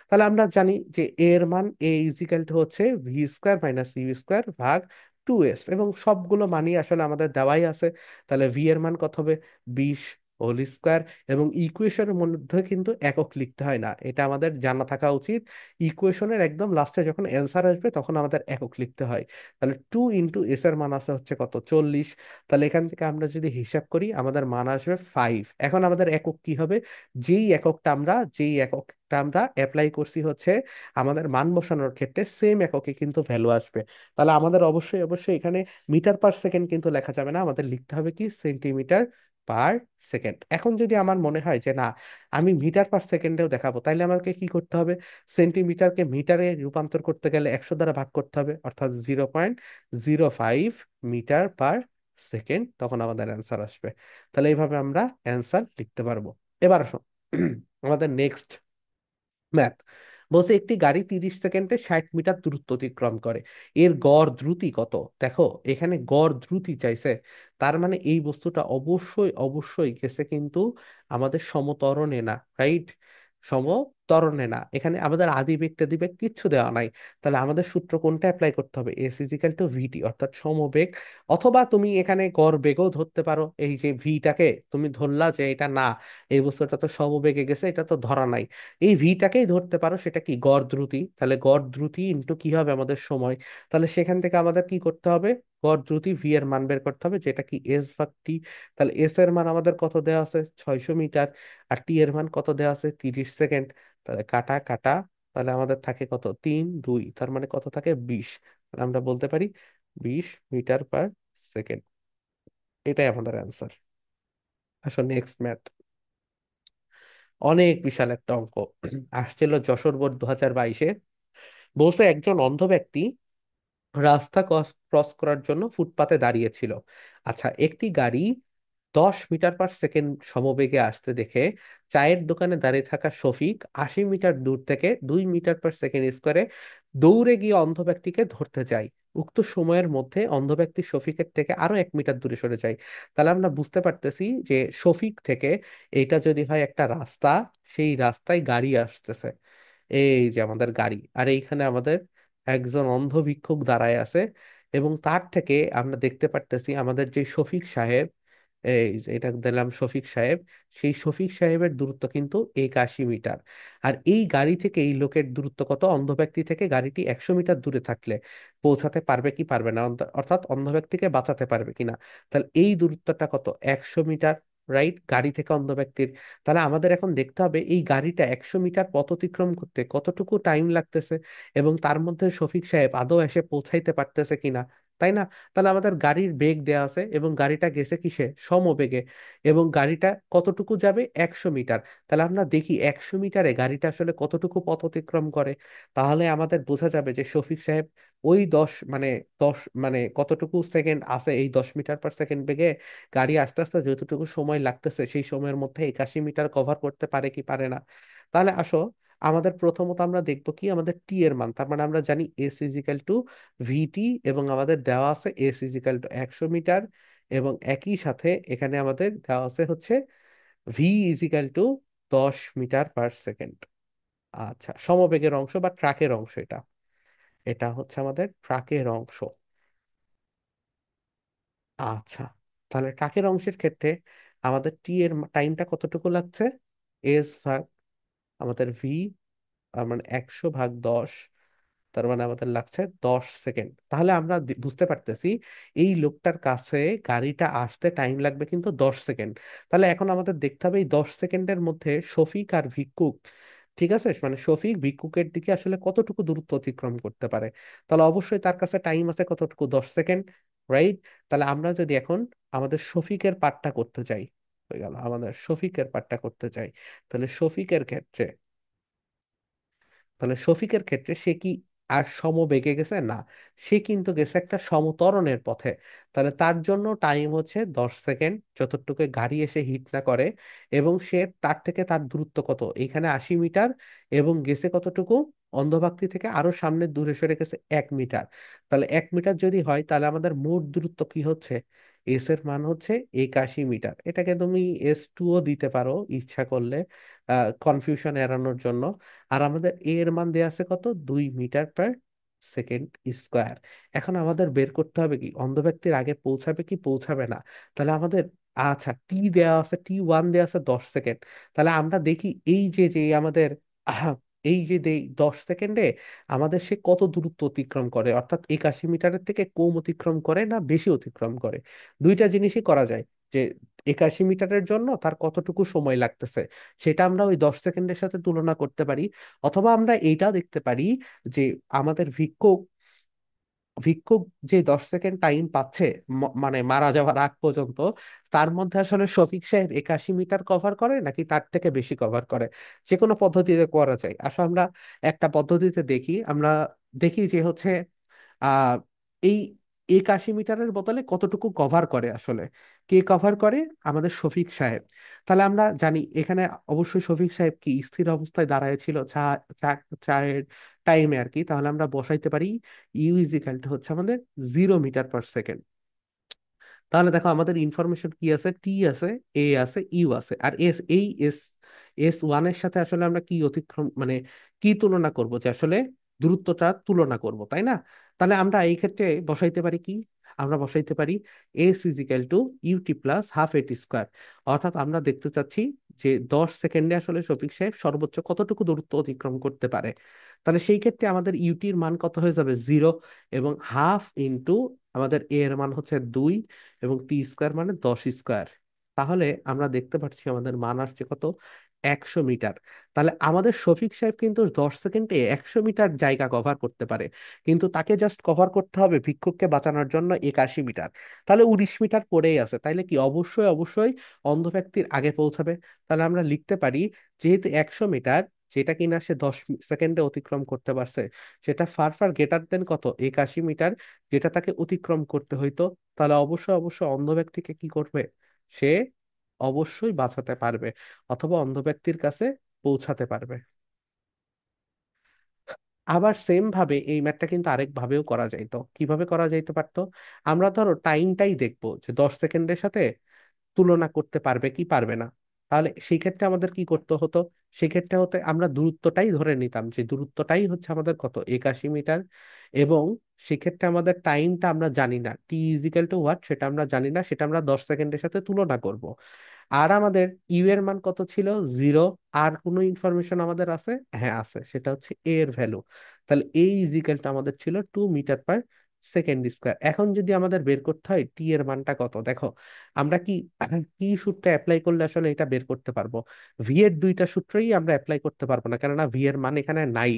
তাহলে আমরা জানি যে এ এর মান এ ইজিক্যাল টু হচ্ছে V square minus you square ভাগ 2 এস, এবং সবগুলো মানই আসলে আমাদের দেওয়াই আছে। তাহলে ভি এর মান কত হবে, 20 হোল স্কোয়ার। এবং ইকুয়েশনের মধ্যে কিন্তু একক লিখতে হয় না, এটা আমাদের জানা থাকা উচিত। ইকুয়েশনের একদম লাস্টে যখন অ্যান্সার আসবে তখন আমাদের একক লিখতে হয়। তাহলে 2 ইন্টু এস এর মান আছে হচ্ছে কত, 40। তাহলে এখান থেকে আমরা যদি হিসাব করি আমাদের মান আসবে 5। এখন আমাদের একক কি হবে, যেই এককটা আমরা অ্যাপ্লাই করছি হচ্ছে আমাদের মান বসানোর ক্ষেত্রে সেম এককে কিন্তু ভ্যালু আসবে। তাহলে আমাদের অবশ্যই অবশ্যই এখানে মিটার পার সেকেন্ড কিন্তু লেখা যাবে না, আমাদের লিখতে হবে কি সেন্টিমিটার পার সেকেন্ড। এখন যদি আমার মনে হয় যে না, আমি মিটার পার সেকেন্ডেও দেখাবো, তাহলে আমাকে কি করতে হবে, সেন্টিমিটারকে মিটারে রূপান্তর করতে গেলে 100 দ্বারা ভাগ করতে হবে, অর্থাৎ 0.05 মিটার পার সেকেন্ড, তখন আমাদের অ্যান্সার আসবে। তাহলে এইভাবে আমরা অ্যান্সার লিখতে পারবো। এবার আসো আমাদের নেক্সট ম্যাথ। বলছে একটি গাড়ি 30 সেকেন্ডে 60 মিটার দূরত্ব অতিক্রম করে, এর গড় দ্রুতি কত। দেখো এখানে গড় দ্রুতি চাইছে, তার মানে এই বস্তুটা অবশ্যই অবশ্যই গেছে কিন্তু আমাদের সমত্বরণে না, রাইট? সমত্বরণে না, এখানে আমাদের আদি বেগ টাদি বেগ কিচ্ছু দেওয়া নাই। তাহলে আমাদের সূত্র কোনটা অ্যাপ্লাই করতে হবে, এস ইজিক্যাল টু ভিটি অর্থাৎ সমবেগ। অথবা তুমি এখানে গড় বেগও ধরতে পারো, এই যে ভিটাকে তুমি ধরলা যে এটা না, এই বস্তুটা তো সমবেগে গেছে, এটা তো ধরা নাই, এই ভিটাকেই ধরতে পারো, সেটা কি গড় দ্রুতি। তাহলে গড় দ্রুতি ইন্টু কি হবে আমাদের সময়। তাহলে সেখান থেকে আমাদের কি করতে হবে, গড় দ্রুতি ভি এর মান বের করতে হবে, যেটা কি এস ভাগ টি। তাহলে এস এর মান আমাদের কত দেওয়া আছে, 600 মিটার, আর টি এর মান কত দেওয়া আছে, 30 সেকেন্ড। তাহলে কাটা কাটা, তাহলে আমাদের থাকে কত, 3 2, তার মানে কত থাকে, 20। তাহলে আমরা বলতে পারি 20 মিটার পার সেকেন্ড। এটাই আমাদের অ্যান্সার। আসো নেক্সট ম্যাথ। অনেক বিশাল একটা অঙ্ক আসছিল যশোর বোর্ড 2022-এ। বলছে একজন অন্ধ ব্যক্তি রাস্তা ক্রস করার জন্য ফুটপাতে দাঁড়িয়েছিল। আচ্ছা, একটি গাড়ি 10 মিটার পার সেকেন্ড সমবেগে আসতে দেখে চায়ের দোকানে দাঁড়িয়ে থাকা শফিক 80 মিটার দূর থেকে 2 মিটার পার সেকেন্ড স্কোয়ারে দৌড়ে গিয়ে অন্ধ ব্যক্তিকে ধরতে যায়। উক্ত সময়ের মধ্যে অন্ধ ব্যক্তি শফিকের থেকে আরো 1 মিটার দূরে সরে যায়। তাহলে আমরা বুঝতে পারতেছি যে শফিক থেকে এইটা যদি হয় একটা রাস্তা, সেই রাস্তায় গাড়ি আসতেছে। এই যে আমাদের গাড়ি, আর এইখানে আমাদের একজন অন্ধ ভিক্ষুক দাঁড়ায় আছে, এবং তার থেকে আমরা দেখতে পারতেছি আমাদের যে শফিক সাহেব, এই যে এটা দিলাম শফিক সাহেব, সেই শফিক সাহেবের দূরত্ব কিন্তু 81 মিটার। আর এই গাড়ি থেকে এই লোকের দূরত্ব কত? অন্ধ ব্যক্তি থেকে গাড়িটি 100 মিটার দূরে থাকলে পৌঁছাতে পারবে কি পারবে না, অর্থাৎ অন্ধ ব্যক্তিকে বাঁচাতে পারবে কিনা। তাহলে এই দূরত্বটা কত? 100 মিটার, রাইট, গাড়ি থেকে অন্ধ ব্যক্তির। তাহলে আমাদের এখন দেখতে হবে এই গাড়িটা 100 মিটার পথ অতিক্রম করতে কতটুকু টাইম লাগতেছে, এবং তার মধ্যে শফিক সাহেব আদৌ এসে পৌঁছাইতে পারতেছে কিনা, তাই না? তাহলে আমাদের গাড়ির বেগ দেওয়া আছে এবং গাড়িটা গেছে কিসে? সমবেগে, এবং গাড়িটা কতটুকু যাবে? 100 মিটার। তাহলে আমরা দেখি 100 মিটারে গাড়িটা আসলে কতটুকু পথ অতিক্রম করে। তাহলে আমাদের বোঝা যাবে যে শফিক সাহেব ওই 10 মানে কতটুকু সেকেন্ড আছে এই 10 মিটার পার সেকেন্ড বেগে গাড়ি আস্তে আস্তে যতটুকু সময় লাগতেছে সেই সময়ের মধ্যে 81 মিটার কভার করতে পারে কি পারে না। তাহলে আসো, আমাদের প্রথমত আমরা দেখবো কি আমাদের টি এর মান। তার মানে আমরা জানি এস ইজিক্যাল টু ভিটি, এবং আমাদের দেওয়া আছে এস ইজিক্যাল টু 100 মিটার, এবং একই সাথে এখানে আমাদের দেওয়া আছে হচ্ছে V is equal to 10 metre per second. আচ্ছা, সমবেগের অংশ বা ট্রাকের অংশ এটা, এটা হচ্ছে আমাদের ট্রাকের অংশ। আচ্ছা, তাহলে ট্রাকের অংশের ক্ষেত্রে আমাদের টি এর টাইমটা কতটুকু লাগছে? এস ভাগ আমাদের ভি, মানে 100/10, তার মানে আমাদের লাগছে 10 সেকেন্ড। তাহলে আমরা বুঝতে পারতেছি এই লোকটার কাছে গাড়িটা আসতে টাইম লাগবে কিন্তু 10 সেকেন্ড। তাহলে এখন আমাদের দেখতে হবে এই 10 সেকেন্ডের মধ্যে শফিক আর ভিক্ষুক, ঠিক আছে, মানে শফিক ভিক্ষুকের দিকে আসলে কতটুকু দূরত্ব অতিক্রম করতে পারে। তাহলে অবশ্যই তার কাছে টাইম আছে কতটুকু? 10 সেকেন্ড, রাইট। তাহলে আমরা যদি এখন আমাদের শফিকের পার্টটা করতে চাই, হয়ে গেল আমাদের শফিকের পার্টটা করতে চাই, তাহলে শফিকের ক্ষেত্রে, তাহলে শফিকের ক্ষেত্রে সে কি আর সমবেগে গেছে? না, সে কিন্তু গেছে একটা সমত্বরণের পথে। তাহলে তার জন্য টাইম হচ্ছে 10 সেকেন্ড, যতটুকু গাড়ি এসে হিট না করে। এবং সে তার থেকে তার দূরত্ব কত? এখানে 80 মিটার, এবং গেছে কতটুকু? অন্ধভাক্তি থেকে আরো সামনে দূরে সরে গেছে 1 মিটার। তাহলে 1 মিটার যদি হয় তাহলে আমাদের মোট দূরত্ব কি হচ্ছে? এস এর মান হচ্ছে 81 মিটার। এটাকে তুমি S2ও দিতে পারো ইচ্ছা করলে, কনফিউশন এড়ানোর জন্য। আর আমাদের এ এর মান দেওয়া আছে কত? 2 মিটার পার সেকেন্ড স্কোয়ার। এখন আমাদের বের করতে হবে কি অন্ধ ব্যক্তির আগে পৌঁছাবে কি পৌঁছাবে না। তাহলে আমাদের, আচ্ছা, টি দেওয়া আছে, T1 দেওয়া আছে 10 সেকেন্ড। তাহলে আমরা দেখি এই যে যে আমাদের আহা, এই যে 10 সেকেন্ডে আমাদের সে কত দূরত্ব অতিক্রম করে, অর্থাৎ 81 মিটারের থেকে কম অতিক্রম করে না বেশি অতিক্রম করে। দুইটা জিনিসই করা যায়, যে 81 মিটারের জন্য তার কতটুকু সময় লাগতেছে সেটা আমরা ওই 10 সেকেন্ডের সাথে তুলনা করতে পারি। অথবা আমরা এইটাও দেখতে পারি যে আমাদের ভিক্ষুক ভিক্ষুক যে 10 সেকেন্ড টাইম পাচ্ছে, মানে মারা যাওয়ার আগ পর্যন্ত, তার মধ্যে আসলে শফিক সাহেব 81 মিটার কভার করে নাকি তার থেকে বেশি কভার করে। যে কোনো পদ্ধতিতে করা যায়। আসলে আমরা একটা পদ্ধতিতে দেখি, আমরা দেখি যে হচ্ছে আহ এই 81 মিটারের বদলে কতটুকু কভার করে আসলে, কে কভার করে? আমাদের শফিক সাহেব। তাহলে আমরা জানি এখানে অবশ্যই শফিক সাহেব কি স্থির অবস্থায় দাঁড়ায় ছিল চায়ের টাইমে আর কি। তাহলে আমরা বসাইতে পারি ইউ ইজিক্যাল টু হচ্ছে আমাদের 0 মিটার পার সেকেন্ড। তাহলে দেখো আমাদের ইনফরমেশন কি আছে? টি আছে, এ আছে, ইউ আছে, আর এস, এই S1 এর সাথে আসলে আমরা কি অতিক্রম, মানে কি তুলনা করব, যে আসলে দূরত্বটা তুলনা করব, তাই না? তাহলে আমরা এই ক্ষেত্রে বসাইতে পারি কি? আমরা বসাইতে পারি S is equal to U T plus half A T square. অর্থাৎ আমরা দেখতে চাচ্ছি যে 10 সেকেন্ডে আসলে শফিক সাহেব সর্বোচ্চ কতটুকু দূরত্ব অতিক্রম করতে পারে। তাহলে সেই ক্ষেত্রে আমাদের ইউটির মান কত হয়ে যাবে? 0, এবং হাফ ইন্টু আমাদের এ এর মান হচ্ছে 2, এবং টি স্কোয়ার মানে 10 স্কোয়ার। তাহলে আমরা দেখতে পাচ্ছি আমাদের মান আসছে কত, 100 মিটার। তাহলে আমাদের শফিক সাহেব কিন্তু 10 সেকেন্ডে 100 মিটার জায়গা কভার করতে পারে, কিন্তু তাকে জাস্ট কভার করতে হবে ভিক্ষুককে বাঁচানোর জন্য 81 মিটার। তাহলে 19 মিটার পড়েই আছে, তাইলে কি অবশ্যই অবশ্যই অন্ধ ব্যক্তির আগে পৌঁছাবে। তাহলে আমরা লিখতে পারি, যেহেতু 100 মিটার, যেটা কিনা সে 10 সেকেন্ডে অতিক্রম করতে পারছে, সেটা ফার ফার গ্রেটার দেন কত, 81 মিটার, যেটা তাকে অতিক্রম করতে হইতো। তাহলে অবশ্যই অবশ্যই অন্ধ ব্যক্তিকে কি করবে, সে অবশ্যই বাঁচাতে পারবে, অথবা অন্ধ ব্যক্তির কাছে পৌঁছাতে পারবে। আবার সেম ভাবে এই ম্যাথটা কিন্তু আরেক ভাবেও করা যাইতো। কিভাবে করা যাইতে পারতো, আমরা ধরো টাইমটাই দেখবো যে 10 সেকেন্ডের সাথে তুলনা করতে পারবে কি পারবে না। তাহলে সেই ক্ষেত্রে আমাদের কি করতে হতো, সেক্ষেত্রে হতে আমরা দূরত্বটাই ধরে নিতাম, যে দূরত্বটাই হচ্ছে আমাদের কত, 81 মিটার। এবং সেক্ষেত্রে আমাদের টাইমটা আমরা জানি না, টি ইজিক্যাল টু হোয়াট সেটা আমরা জানি না, সেটা আমরা 10 সেকেন্ডের সাথে তুলনা করব। আর আমাদের ইউ এর মান কত ছিল, 0। আর কোনো ইনফরমেশন আমাদের আছে, হ্যাঁ আছে, সেটা হচ্ছে এ এর ভ্যালু। তাহলে এই ইজিক্যালটা আমাদের ছিল 2 মিটার পার সেকেন্ড স্কোয়ার। এখন যদি আমাদের বের করতে হয় টি এর মানটা কত, দেখো আমরা কি কি সূত্র অ্যাপ্লাই করলে আসলে এটা বের করতে পারবো। ভি এর দুইটা সূত্রই আমরা অ্যাপ্লাই করতে পারবো না, কেননা ভি এর মান এখানে নাই,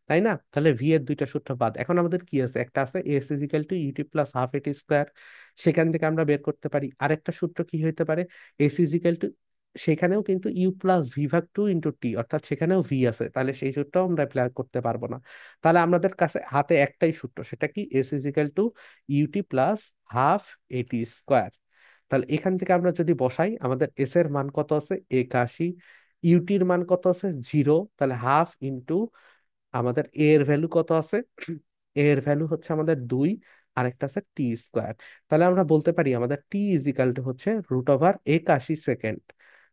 তাই না? তাহলে ভি এর দুইটা সূত্র বাদ, এখন আমাদের কি আছে, একটা আছে S is equal to U T plus half A T square, সেখান থেকে আমরা বের করতে পারি। আরেকটা সূত্র কি হইতে পারে, এস ইজিক্যাল টু, সেখানেও কিন্তু ইউ প্লাস ভি ভাগ টু ইন্টু টি, অর্থাৎ সেখানেও ভি আছে, তাহলে সেই সূত্রও আমরা অ্যাপ্লাই করতে পারবো না। তাহলে আমাদের কাছে হাতে একটাই সূত্র, সেটা কি, S is equal to U T plus half A T square. তাহলে এখান থেকে আমরা যদি বসাই, আমাদের এস এর মান কত আছে, 81, ইউটির মান কত আছে, 0, তাহলে হাফ ইন্টু আমাদের এ এর ভ্যালু কত আছে, এ এর ভ্যালু হচ্ছে আমাদের 2, আর একটা আছে টি স্কোয়ার। তাহলে আমরা বলতে পারি আমাদের টি ইজিক্যাল টু হচ্ছে √81 সেকেন্ড,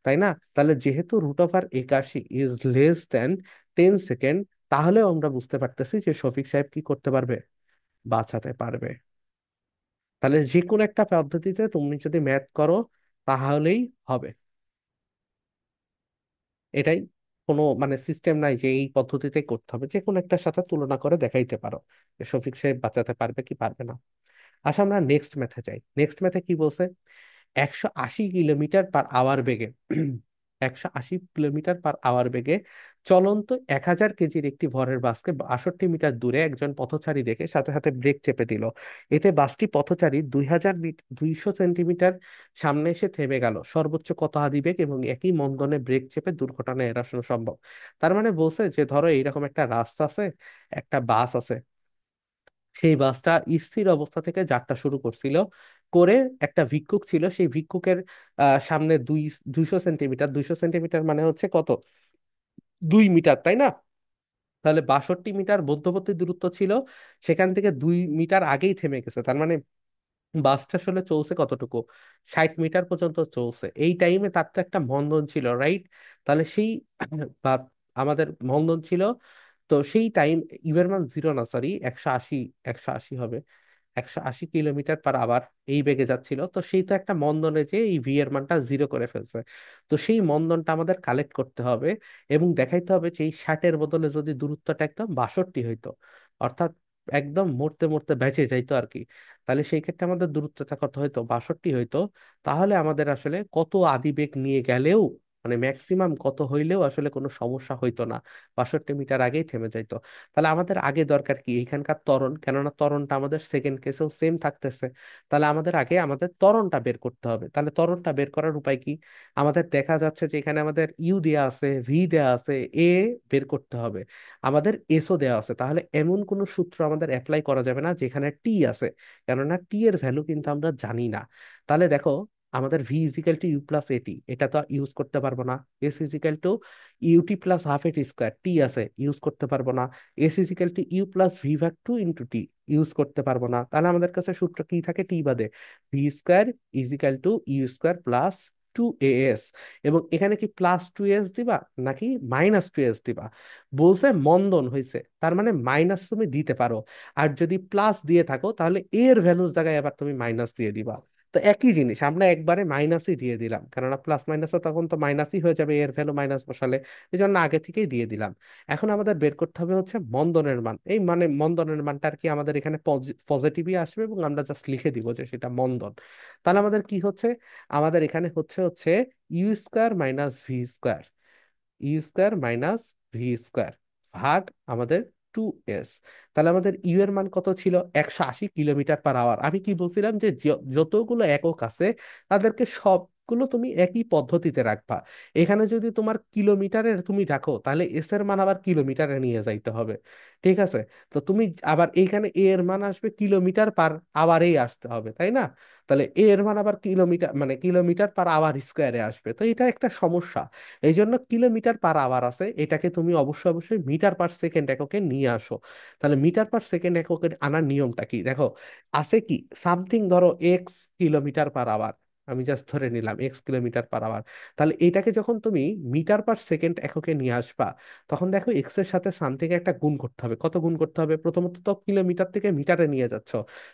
তাই না? তাহলে যেহেতু √81 ইজ লেস দেন 10 সেকেন্ড, তাহলেও আমরা বুঝতে পারতেছি যে শফিক সাহেব কি করতে পারবে, বাঁচাতে পারবে। তাহলে যে কোনো একটা পদ্ধতিতে তুমি যদি ম্যাথ করো তাহলেই হবে, এটাই। কোনো মানে সিস্টেম নাই যে এই পদ্ধতিতে করতে হবে, যে কোনো একটার সাথে তুলনা করে দেখাইতে পারো যে শফিক সাহেব বাঁচাতে পারবে কি পারবে না। আচ্ছা, আমরা নেক্সট ম্যাথে যাই। নেক্সট ম্যাথে কি বলছে, 180 কিলোমিটার পার আওয়ার বেগে 180 কিলোমিটার পার আওয়ার বেগে চলন্ত 1000 কেজির একটি ভরের বাসকে 62 মিটার দূরে একজন পথচারী দেখে সাথে সাথে ব্রেক চেপে দিল। এতে বাসটি পথচারী 200 সেন্টিমিটার সামনে এসে থেমে গেল। সর্বোচ্চ কত আদিবেগ এবং একই মন্দনে ব্রেক চেপে দুর্ঘটনা এড়ানো সম্ভব। তার মানে বলছে যে ধরো এইরকম একটা রাস্তা আছে, একটা বাস আছে, সেই বাসটা স্থির অবস্থা থেকে যাত্রা শুরু করছিল, করে একটা ভিক্ষুক ছিল, সেই ভিক্ষুকের সামনে 200 সেন্টিমিটার, 200 সেন্টিমিটার মানে হচ্ছে কত, 2 মিটার, তাই না? তাহলে 62 মিটার মধ্যবর্তী দূরত্ব ছিল, সেখান থেকে 2 মিটার আগেই থেমে গেছে। তার মানে বাসটা আসলে চলছে কতটুকু, 60 মিটার পর্যন্ত চলছে। এই টাইমে তার তো একটা মন্দন ছিল, রাইট? তাহলে সেই বা আমাদের মন্দন ছিল, তো সেই টাইম, ইভের মান 0 না, সরি, 180, 180 হবে, 180 কিলোমিটার পার আওয়ার এই বেগে যাচ্ছিল, তো সেই তো একটা মন্দনে যে এই ভি এর মানটা 0 করে ফেলছে। তো সেই মন্দনটা আমাদের কালেক্ট করতে হবে, এবং দেখাইতে হবে যে এই 60-এর বদলে যদি দূরত্বটা একদম 62 হইতো, অর্থাৎ একদম মরতে মরতে বেঁচে যাইতো আর কি, তাহলে সেই ক্ষেত্রে আমাদের দূরত্বটা কত হইতো, 62 হইতো। তাহলে আমাদের আসলে কত আদিবেগ নিয়ে গেলেও, মানে ম্যাক্সিমাম কত হইলেও আসলে কোনো সমস্যা হইতো না, 62 মিটার আগেই থেমে যাইতো। তাহলে আমাদের আগে দরকার কি, এখানকার ত্বরণ, কেননা ত্বরণটা আমাদের সেকেন্ড কেসেও সেম থাকতেছে। তাহলে আমাদের আগে আমাদের ত্বরণটা বের করতে হবে। তাহলে ত্বরণটা বের করার উপায় কি, আমাদের দেখা যাচ্ছে যে এখানে আমাদের ইউ দেয়া আছে, ভি দেয়া আছে, এ বের করতে হবে, আমাদের এসও দেওয়া আছে। তাহলে এমন কোন সূত্র আমাদের অ্যাপ্লাই করা যাবে না যেখানে টি আছে, কেননা টি এর ভ্যালু কিন্তু আমরা জানি না। তাহলে দেখো, আমাদের V is equal to you plus A T, এটা তো ইউজ করতে পারবো না। S is equal to U T plus half A T square, T আছে, ইউজ করতে পারবো না। S is equal to you plus V ভাগ টু ইন্টু টি, ইউজ করতে পারবো না। তাহলে আমাদের কাছে সূত্র কি থাকে, টি বাদে, V square is equal to you square plus 2as। এবং এখানে কি +2s দিবা নাকি -2s দিবা, বলছে মন্দন হয়েছে, তার মানে মাইনাস তুমি দিতে পারো। আর যদি প্লাস দিয়ে থাকো তাহলে এর ভ্যালুর জায়গায় আবার তুমি মাইনাস দিয়ে দিবা। তো একই জিনিস আমরা একবারে মাইনাসই দিয়ে দিলাম, কেননা প্লাস মাইনাসে তখন তো মাইনাসই হয়ে যাবে এর ভ্যালু মাইনাস বসালে, এই জন্য আগে থেকেই দিয়ে দিলাম। এখন আমাদের বের করতে হবে হচ্ছে মন্দনের মান। এই মানে মন্দনের মানটা আর কি আমাদের এখানে পজিটিভই আসবে এবং আমরা জাস্ট লিখে দিব যে সেটা মন্দন। তাহলে আমাদের কি হচ্ছে, আমাদের এখানে হচ্ছে হচ্ছে U square minus V square, U square minus V square ভাগ আমাদের 2s। তাহলে আমাদের ইউ এর মান কত ছিল, 180 কিলোমিটার পার আওয়ার। আমি কি বলছিলাম যে যতগুলো একক আছে তাদেরকে সবগুলো তুমি একই পদ্ধতিতে রাখবা। এখানে যদি তোমার কিলোমিটারের তুমি রাখো তাহলে এস এর মান আবার কিলোমিটারে নিয়ে যাইতে হবে, ঠিক আছে? তো তুমি আবার এইখানে এ এর মান আসবে কিলোমিটার পার আওয়ারেই আসতে হবে, তাই না? তাহলে এ এর মান আবার কিলোমিটার মানে কিলোমিটার পার আওয়ার স্কোয়ারে আসবে, তো এটা একটা সমস্যা। এই জন্য কিলোমিটার পার আওয়ার আছে, এটাকে তুমি অবশ্যই অবশ্যই মিটার পার সেকেন্ড এককে নিয়ে আসো। তাহলে মিটার পার সেকেন্ড এককে আনার নিয়মটা কি দেখো, আছে কি সামথিং ধরো এক্স কিলোমিটার পার আওয়ার, আমি জাস্ট ধরে নিলাম এক্স কিলোমিটার পার আওয়ার। তাহলে এটাকে যখন তুমি মিটার পার সেকেন্ড এককে নিয়ে আসবা, তখন দেখো এক্স এর সাথে সামথিং একটা গুণ করতে হবে। কত গুণ করতে হবে, প্রথমত তো কিলোমিটার থেকে মিটারে নিয়ে যাচ্ছ,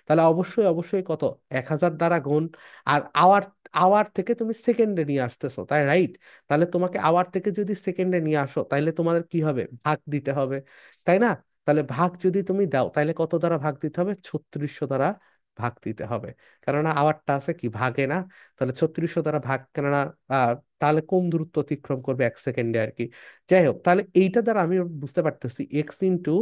তাহলে অবশ্যই অবশ্যই কত, 1000 দ্বারা গুণ। আর আওয়ার, আওয়ার থেকে তুমি সেকেন্ডে নিয়ে আসতেছো, তাই রাইট? তাহলে তোমাকে আওয়ার থেকে যদি সেকেন্ডে নিয়ে আসো তাহলে তোমাদের কি হবে, ভাগ দিতে হবে, তাই না? তাহলে ভাগ যদি তুমি দাও তাহলে কত দ্বারা ভাগ দিতে হবে, 3600 দ্বারা ভাগ দিতে হবে। কেননা আওয়ারটা আছে কি ভাগে না, তাহলে 3600 দ্বারা ভাগ, কেননা আহ তাহলে কম দূরত্ব অতিক্রম করবে 1 সেকেন্ডে আর কি। যাই হোক, তাহলে এইটা দ্বারা আমি বুঝতে পারতেছি এক্স ইন্টু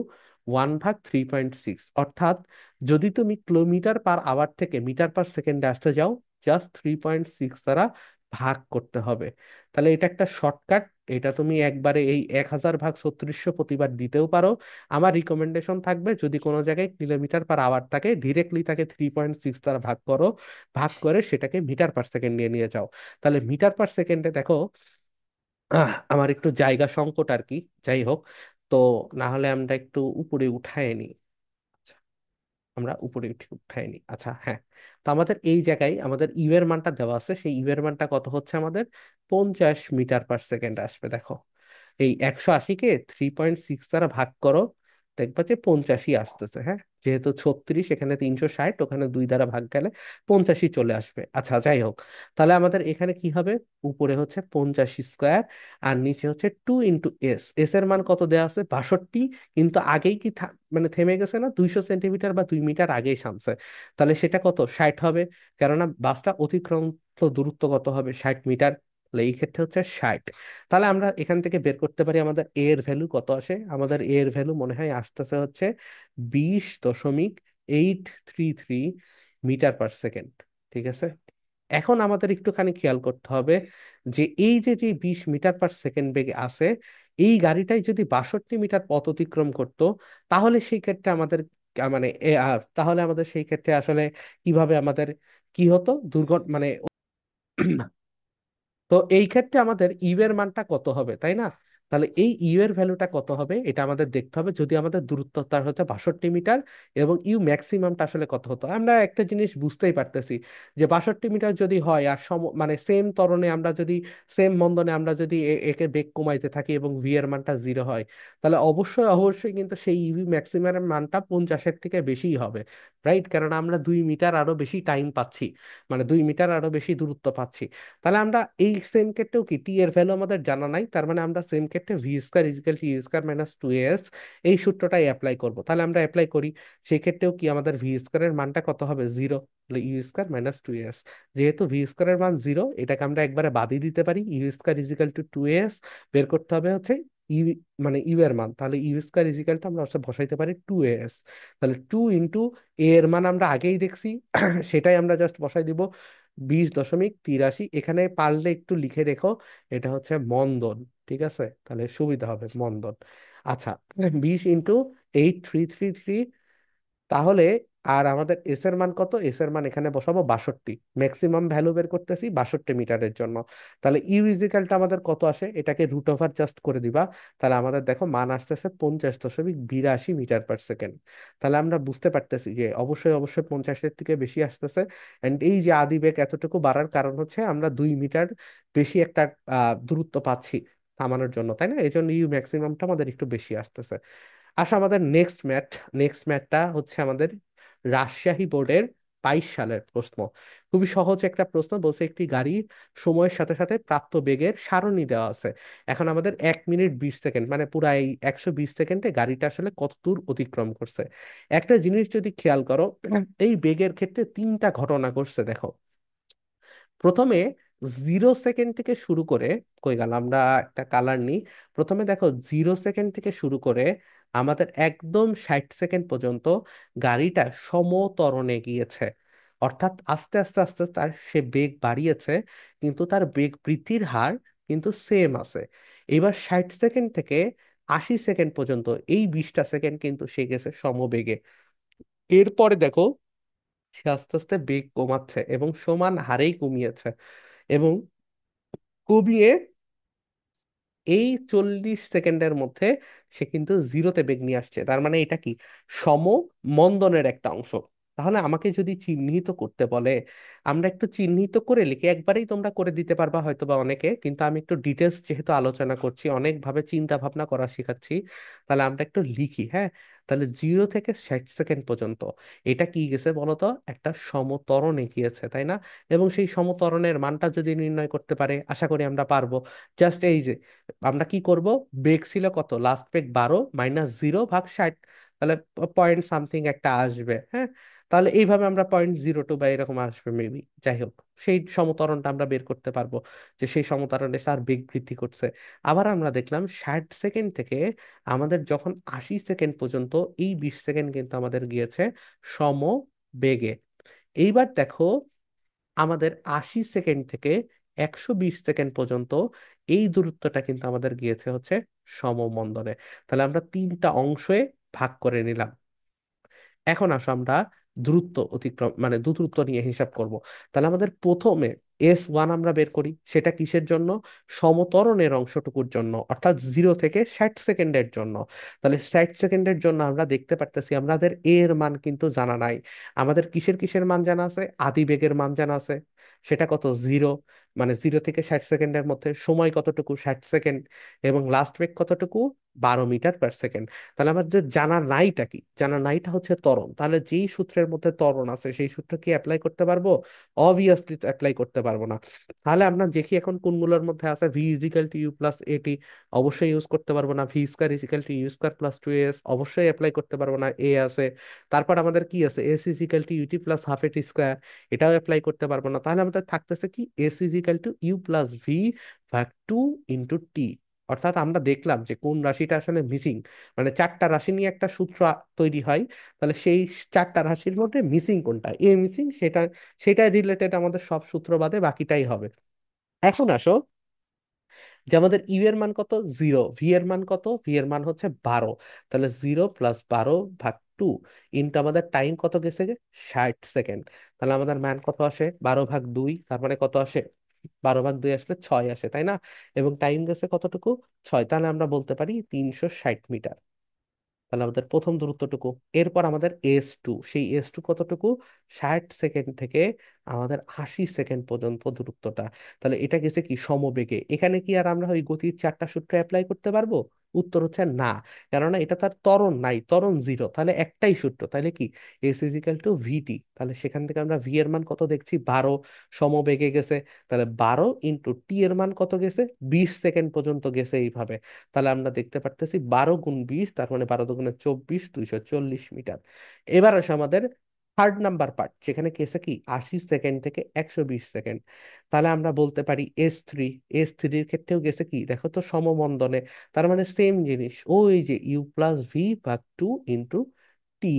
1/3.6, অর্থাৎ যদি তুমি কিলোমিটার পার আওয়ার থেকে মিটার পার সেকেন্ডে আসতে যাও, জাস্ট 3.6 দ্বারা ভাগ করতে হবে। তাহলে এটা একটা শর্টকাট। এটা তুমি একবারে এই 1000/3600 প্রতিবার দিতেও পারো। আমার রিকমেন্ডেশন থাকবে যদি কোনো জায়গায় কিলোমিটার পার আওয়ার থাকে ডিরেক্টলি তাকে 3.6 দ্বারা ভাগ করো, ভাগ করে সেটাকে মিটার পার সেকেন্ড নিয়ে নিয়ে যাও। তাহলে মিটার পার সেকেন্ডে দেখো, আমার একটু জায়গা সংকট আর কি, যাই হোক। তো না হলে আমরা একটু উপরে উঠায় নিই। আচ্ছা, আমরা উপরে উঠাই নি, আচ্ছা হ্যাঁ। তো আমাদের এই জায়গায় আমাদের ইউ এর মানটা দেওয়া আছে, সেই ইউ এর মানটা কত হচ্ছে আমাদের, 50 মিটার পার সেকেন্ড আসবে। দেখো এই 180-কে 3.6 দ্বারা ভাগ করো, দেখবা যে 85 আসতেছে। হ্যাঁ, যেহেতু 36 এখানে 360, ওখানে 2 দ্বারা ভাগ গেলে 85 চলে আসবে। আচ্ছা যাই হোক, তাহলে আমাদের এখানে কি হবে, উপরে হচ্ছে 50 স্কোয়ার আর নিচে হচ্ছে 2 ইন্টু এস। এস এর মান কত দেওয়া আছে, 62। কিন্তু আগেই কি মানে থেমে গেছে না, 200 সেন্টিমিটার বা 2 মিটার আগেই সামছে। তাহলে সেটা কত, 60 হবে, কেননা বাসটা অতিক্রান্ত দূরত্ব কত হবে, 60 মিটার। তাহলে এই ক্ষেত্রে হচ্ছে 60। তাহলে আমরা এখান থেকে বের করতে পারি আমাদের এ এর ভ্যালু কত আসে, আমাদের এ এর ভ্যালু মনে হয় আসতেছে হচ্ছে 20.833 মিটার পার সেকেন্ড, ঠিক আছে? এখন আমাদের একটুখানি খেয়াল করতে হবে যে এই যে যে 20 মিটার পার সেকেন্ড বেগে আছে, এই গাড়িটাই যদি 62 মিটার পথ অতিক্রম করতো, তাহলে সেই ক্ষেত্রে আমাদের মানে তাহলে আমাদের সেই ক্ষেত্রে আসলে কিভাবে আমাদের কি হতো, দুর্ঘটনা মানে তো এই ক্ষেত্রে আমাদের ইউ এর মানটা কত হবে, তাই না? তাহলে এই ইউ এর ভ্যালুটা কত হবে এটা আমাদের দেখতে হবে, যদি আমাদের দূরত্ব তার হচ্ছে 62 মিটার, এবং ইউ ম্যাক্সিমামটা আসলে কত হতো। আমরা একটা জিনিস বুঝতেই পারতেছি যে 62 মিটার যদি হয় আর মানে সেম ত্বরণে আমরা যদি, সেম মন্দনে আমরা যদি একে বেগ কমাইতে থাকি এবং ভি এর মানটা 0 হয়, তাহলে অবশ্যই অবশ্যই কিন্তু সেই ইউ ম্যাক্সিমামের মানটা 50-এর থেকে বেশিই হবে, রাইট? কারণ আমরা 2 মিটার আরো বেশি টাইম পাচ্ছি, মানে 2 মিটার আরো বেশি দূরত্ব পাচ্ছি। তাহলে আমরা এই সেম ক্ষেত্রেও কি টি এর ভ্যালু আমাদের জানা নাই, তার মানে আমরা সেম ক্ষেত্রে V square is equal to you square minus 2s এই সূত্রটাই অ্যাপ্লাই করব। তাহলে আমরা অ্যাপ্লাই করি, সেই ক্ষেত্রেও কি আমাদের ভি স্কোয়ারের মানটা কত হবে, 0। তাহলে ইউ স্কোয়ার মাইনাস 2s, যেহেতু ভি স্কোয়ারের মান 0, এটাকে আমরা একবারে বাদই দিতে পারি। You square is equal two 2s বের করতে হবে হচ্ছে ইউ, মানে ইউ এর মান। তাহলে ইউ স্কোয়ার ইজিক্যাল টু আমরা বসাইতে পারি 2s। তাহলে 2 ইন্টু এ এর মান আমরা আগেই দেখছি সেটাই আমরা জাস্ট বসাই দিব, 20.83। এখানে পারলে একটু লিখে রেখো, এটা হচ্ছে মন্দন, ঠিক আছে? তাহলে সুবিধা হবে মন্দন। আচ্ছা, 20 ইন্টু 8333, তাহলে আর আমাদের এস এর মান কত, এস এর মান এখানে বসাবো 62, ম্যাক্সিমাম ভ্যালু বের করতেছি 62 মিটারের জন্য। তাহলে ইউ ইজিক্যালটা আমাদের কত আসে, এটাকে রুট ওভার জাস্ট করে দিবা। তাহলে আমাদের দেখো মান আসতেছে 50.82 মিটার পার সেকেন্ড। তাহলে আমরা বুঝতে পারতেছি যে অবশ্যই অবশ্যই 50-এর থেকে বেশি আসতেছে। এন্ড এই যে আদি বেগ এতটুকু বাড়ার কারণ হচ্ছে আমরা 2 মিটার বেশি একটা দূরত্ব পাচ্ছি থামানোর জন্য, তাই না? এই জন্য ইউ ম্যাক্সিমামটা আমাদের একটু বেশি আসতেছে। আসা আমাদের নেক্সট ম্যাথটা হচ্ছে আমাদের রাজশাহী বোর্ডের সালের প্রশ্ন। খুবই সহজ একটা প্রশ্ন, বলছে একটি গাড়ি সময়ের সাথে সাথে প্রাপ্ত বেগের সারণী দেওয়া আছে। এখন আমাদের 1 মিনিট 20 সেকেন্ড, মানে পুরা এই 120 সেকেন্ডে গাড়িটা আসলে কত দূর অতিক্রম করছে। একটা জিনিস যদি খেয়াল করো, এই বেগের ক্ষেত্রে তিনটা ঘটনা ঘটছে দেখো। প্রথমে 0 সেকেন্ড থেকে শুরু করে, কই গেল, আমরা একটা কালার নিই। প্রথমে দেখো 0 সেকেন্ড থেকে শুরু করে আমাদের একদম 60 সেকেন্ড পর্যন্ত গাড়িটা সমতরণে গিয়েছে। অর্থাৎ আস্তে আস্তে আস্তে তার সে বেগ বাড়িয়েছে, কিন্তু তার বেগ বৃদ্ধির হার কিন্তু সেম আছে। এবার 60 সেকেন্ড থেকে 80 সেকেন্ড পর্যন্ত এই 20টা সেকেন্ড কিন্তু সে গেছে সমবেগে। এরপরে দেখো সে আস্তে আস্তে বেগ কমাচ্ছে এবং সমান হারেই কমিয়েছে, এবং কমিয়ে এই 40 সেকেন্ডের মধ্যে সে কিন্তু জিরোতে বেগ নিয়ে আসছে। তার মানে এটা কি, সম মন্দনের একটা অংশ। তাহলে আমাকে যদি চিহ্নিত করতে বলে, আমরা একটু চিহ্নিত করে লিখি, একবারেই তোমরা করে দিতে পারবা হয়তো বা অনেকে, কিন্তু আমি একটু ডিটেলস যেহেতু আলোচনা করছি, অনেক ভাবে চিন্তা ভাবনা করা শেখাচ্ছি, তাহলে আমরা একটু লিখি, হ্যাঁ। তাহলে 0 থেকে 60 সেকেন্ড পর্যন্ত এটা কি গেছে বলতো, একটা সমত্বরণে গিয়েছে, তাই না? এবং সেই সমত্বরণের মানটা যদি নির্ণয় করতে পারে, আশা করি আমরা পারবো। জাস্ট এই যে আমরা কি করব, বেগ ছিল কত, লাস্ট বেগ 12 -0/60, তাহলে পয়েন্ট সামথিং একটা আসবে, হ্যাঁ। তাহলে এইভাবে আমরা 0.02 বা এরকম আসবে মেবি, যাই হোক, সেই সমতরণটা আমরা বের করতে পারবো, যে সেই সমতরণে তার বেগ বৃদ্ধি করছে। আবার আমরা দেখলাম 60 সেকেন্ড থেকে আমাদের যখন 80 সেকেন্ড পর্যন্ত, এই 20 সেকেন্ড কিন্তু আমাদের গিয়েছে সম বেগে। এইবার দেখো আমাদের 80 সেকেন্ড থেকে 120 সেকেন্ড পর্যন্ত এই দূরত্বটা কিন্তু আমাদের গিয়েছে হচ্ছে সমমন্দনে। তাহলে আমরা তিনটা অংশে ভাগ করে নিলাম। এখন আসো আমরা দ্রুত অতিক্রম মানে দ্রুতত্ব নিয়ে হিসাব করব। তাহলে আমাদের প্রথমে S1 আমরা বের করি, সেটা কিসের জন্য, সমতরণের অংশটুকুর জন্য, অর্থাৎ 0 থেকে 60 সেকেন্ডের জন্য। তাহলে 60 সেকেন্ডের জন্য আমরা দেখতে পারতেছি আমাদের এ এর মান কিন্তু জানা নাই। আমাদের কিসের কিসের মান জানা আছে, আদি বেগের মান জানা আছে, সেটা কত, 0। মানে 0 থেকে 60 সেকেন্ডের মধ্যে সময় কতটুকু, 60 সেকেন্ড, এবং লাস্ট বেগ কতটুকু, 12 মিটার পার সেকেন্ড। তাহলে আমাদের জানা নাইটা কি, জানা নাইটা হচ্ছে ত্বরণ। তাহলে যেই সূত্রের মধ্যে ত্বরণ আছে সেই সূত্র কি অ্যাপ্লাই করতে পারবো? অবভিয়াসলি অ্যাপ্লাই করতে পারবো না। তাহলে আমরা দেখি এখন কোনগুলোর মধ্যে আছে, V is equal to you plus A T, অবশ্যই ইউজ করতে পারবো না। V square equal to U square plus 2 S, অবশ্যই অ্যাপ্লাই করতে পারবো না, এ আছে। তারপর আমাদের কি আছে, S is equal to U T plus half A T square, এটাও অ্যাপ্লাই করতে পারবো না। তাহলে আমাদের থাকতেছে কি, S is equal to you plus V ভাগ 2 × টি। অর্থাৎ আমরা দেখলাম যে কোন রাশিটা আসলে মিসিং, মানে চারটা রাশি নিয়ে একটা সূত্র তৈরি হয়। তাহলে সেই চারটা রাশির মধ্যে মিসিং কোনটা, এ মিসিং, সেটাই রিলেটেড আমাদের সব সূত্র বাদে বাকিটাই হবে। এখন আসো, যে আমাদের ইউ এর মান কত, 0, ভি এর মান কত, ভি এর মান হচ্ছে 12। তাহলে 0 + 12/2 ইন্টু আমাদের টাইম কত গেছে, 60 সেকেন্ড। তাহলে আমাদের মান কত আসে, 12/2, তার মানে কত আসে, 12/2 আসলে 6 আসে, তাই না? এবং টাইম গেছে কতটুকু, 6। তাহলে আমরা বলতে পারি 360 মিটার। তাহলে আমাদের প্রথম দূরত্বটুকু। এরপর আমাদের S2, সেই S2 কতটুকু, 60 সেকেন্ড থেকে আমাদের 80 সেকেন্ড পর্যন্ত দূরত্বটা। তাহলে এটা গেছে কি, সমবেগে। এখানে কি আর আমরা ওই গতির চারটা সূত্র অ্যাপ্লাই করতে পারবো? উত্তর হচ্ছে না, কেননা এটা তার ত্বরণ নাই, ত্বরণ 0। তাহলে একটাই সূত্র, তাহলে কি, S = VT। তাহলে সেখান থেকে আমরা ভি এর মান কত দেখছি, 12, সমবেগে গেছে। তাহলে 12 × টি এর মান কত গেছে, 20 সেকেন্ড পর্যন্ত গেছে এইভাবে। তাহলে আমরা দেখতে পারতেছি 12 × 20, তার মানে 12 × 2 = 24, 240 মিটার। এবার আসে আমাদের থার্ড নাম্বার পার্ট, যেখানে কেসে কি, 80 সেকেন্ড থেকে 120 সেকেন্ড। তাহলে আমরা বলতে পারি S3, S3-র ক্ষেত্রেও গেছে কি, দেখো তো, সমমন্দনে। তার মানে সেম জিনিস, ওই যে U+V/2 × টি।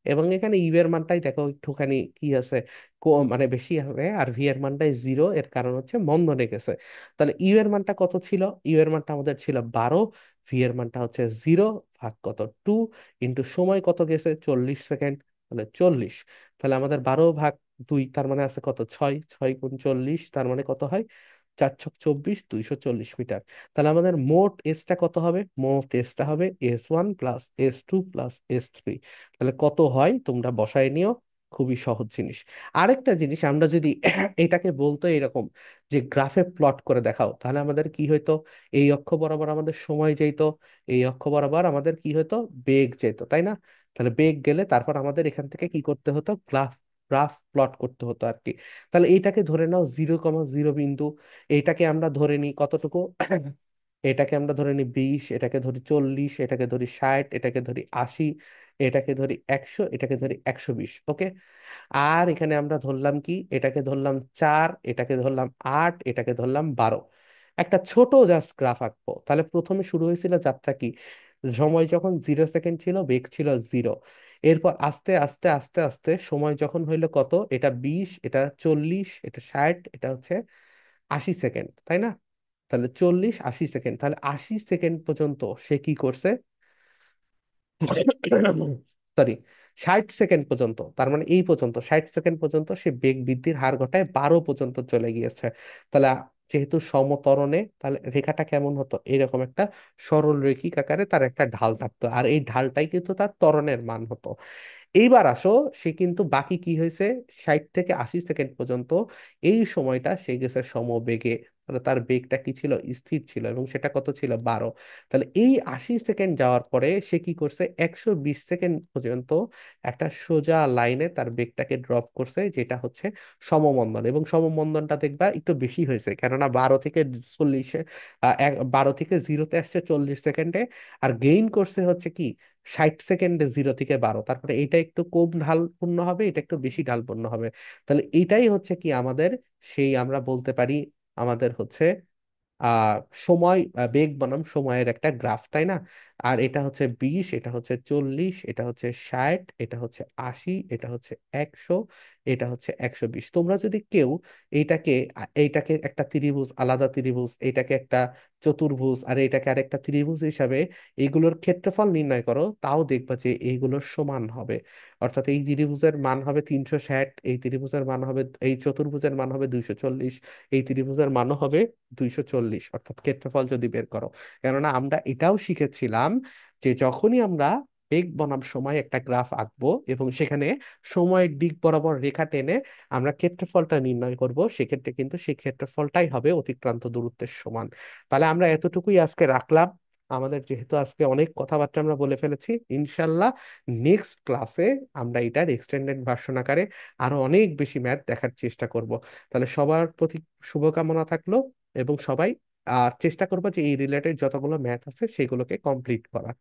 এবং এখানে ইউ এর মানটাই দেখো একটুখানি কি আছে, মানে বেশি আছে, আর ভি এর মানটাই 0, এর কারণ হচ্ছে মন্দনে গেছে। তাহলে ইউ এর মানটা কত ছিল, ইউ এর মানটা আমাদের ছিল 12, ভি এর মানটা হচ্ছে 0 ভাগ কত, 2, ইন্টু সময় কত গেছে, 40 সেকেন্ড, মানে 40। তাহলে আমাদের 12/2, তার মানে আছে কত, 6, 6 × 40, তার মানে কত হয়, 4×6 = 24, 240 মিটার। তাহলে আমাদের মোট এসটা কত হবে, মোট এসটা হবে S1 + S2 + S3। তাহলে কত হয় তোমরা বসায় নিও, খুবই সহজ জিনিস। আরেকটা জিনিস, আমরা যদি এটাকে বলতো এরকম, যে গ্রাফে প্লট করে দেখাও, তাহলে আমাদের কি হইতো, এই অক্ষ বরাবর আমাদের সময় যেত, এই অক্ষ বরাবর আমাদের কি হতো, বেগ যেত, তাই না? তাহলে বেগ গেলে তারপর আমাদের এখান থেকে কি করতে হতো, গ্রাফ গ্রাফ প্লট করতে হতো আর কি। তাহলে এইটাকে ধরে নাও 0,0 বিন্দু, এইটাকে আমরা ধরে নিই কতটুকু, এটাকে আমরা ধরে নিই 20, এটাকে ধরি 40, এটাকে ধরি 60, এটাকে ধরি 80, এটাকে ধরি 100, এটাকে ধরি 120। ওকে। আর এখানে আমরা ধরলাম কি, এটাকে ধরলাম 4, এটাকে ধরলাম 8, এটাকে ধরলাম 12। একটা ছোট জাস্ট গ্রাফ আঁকবো। তাহলে প্রথমে শুরু হয়েছিল যাত্রা কি, সময় যখন 0 সেকেন্ড ছিল, বেগ ছিল 0। এরপর আস্তে আস্তে আস্তে আস্তে সময় যখন হইলো কত, এটা 20, এটা 40, এটা 60, এটা হচ্ছে 80 সেকেন্ড, তাই না? তাহলে 40, 80 সেকেন্ড, তাহলে 80 সেকেন্ড পর্যন্ত সে কি করছে, সরি, 60 সেকেন্ড পর্যন্ত, তার মানে এই পর্যন্ত 60 সেকেন্ড পর্যন্ত সে বেগ বৃদ্ধির হার ঘটায় 12 পর্যন্ত চলে গিয়েছে। তাহলে যেহেতু সমত্বরণে, তাহলে রেখাটা কেমন হতো, এরকম একটা সরল রৈখিক আকারে তার একটা ঢাল থাকতো, আর এই ঢালটাই কিন্তু তার ত্বরণের মান হতো। এইবার আসো, সে কিন্তু বাকি কি হয়েছে, 60 থেকে 80 সেকেন্ড পর্যন্ত এই সময়টা সে গেছে সমবেগে। তাহলে তার বেগটা কি ছিল, স্থির ছিল, এবং সেটা কত ছিল, 12। তাহলে এই 80 সেকেন্ড যাওয়ার পরে সে কি করছে, 120 সেকেন্ড পর্যন্ত একটা সোজা লাইনে তার বেগটাকে ড্রপ করছে, যেটা হচ্ছে সমমন্দন। এবং সমমন্দনটা দেখবা একটু বেশি হয়েছে, কেননা 12 থেকে 40-এ, 12 থেকে 0-তে আসছে 40 সেকেন্ডে, আর গেইন করছে হচ্ছে কি 60 সেকেন্ডে 0 থেকে 12। তারপরে এটা একটু কম ঢালপূর্ণ হবে, এটা একটু বেশি ঢালপূর্ণ হবে। তাহলে এটাই হচ্ছে কি আমাদের, সেই আমরা বলতে পারি আমাদের হচ্ছে আহ সময়, বেগ বনাম সময়ের একটা গ্রাফ, তাই না? আর এটা হচ্ছে 20, এটা হচ্ছে 40, এটা হচ্ছে 60, এটা হচ্ছে 80, এটা হচ্ছে 100, এটা হচ্ছে 120। তোমরা যদি কেউ এইটাকে একটা ত্রিভুজ, আলাদা ত্রিভুজ, এটাকে একটা চতুর্ভুজ, আর এটাকে আরেকটা ত্রিভুজ হিসাবে এইগুলোর ক্ষেত্রফল নির্ণয় করো, তাও দেখবা যে এইগুলোর সমান হবে। অর্থাৎ এই ত্রিভুজের মান হবে 360, এই ত্রিভুজের মান হবে, এই চতুর্ভুজের মান হবে 240, এই ত্রিভুজের মানও হবে 240, অর্থাৎ ক্ষেত্রফল যদি বের করো। কেননা আমরা এটাও শিখেছিলাম যে যখনই আমরা বেগ বনাম সময় একটা গ্রাফ আঁকবো এবং সেখানে সময়ের দিক বরাবর রেখা টেনে আমরা ক্ষেত্রফলটা নির্ণয় করব, সেক্ষেত্রে কিন্তু সেই ক্ষেত্রফলটাই হবে অতিক্রান্ত দূরত্বের সমান। তাহলে আমরা এতটুকুই আজকে রাখলাম। আমাদের যেহেতু আজকে অনেক কথাবার্তা আমরা বলে ফেলেছি, ইনশাল্লাহ নেক্সট ক্লাসে আমরা এটার এক্সটেন্ডেড ভার্সন আকারে আরো অনেক বেশি ম্যাথ দেখার চেষ্টা করব। তাহলে সবার প্রতি শুভকামনা থাকলো, এবং সবাই চেষ্টা করবো যে এই রিলেটেড যতগুলো ম্যাথ আছে সেগুলোকে কমপ্লিট করা।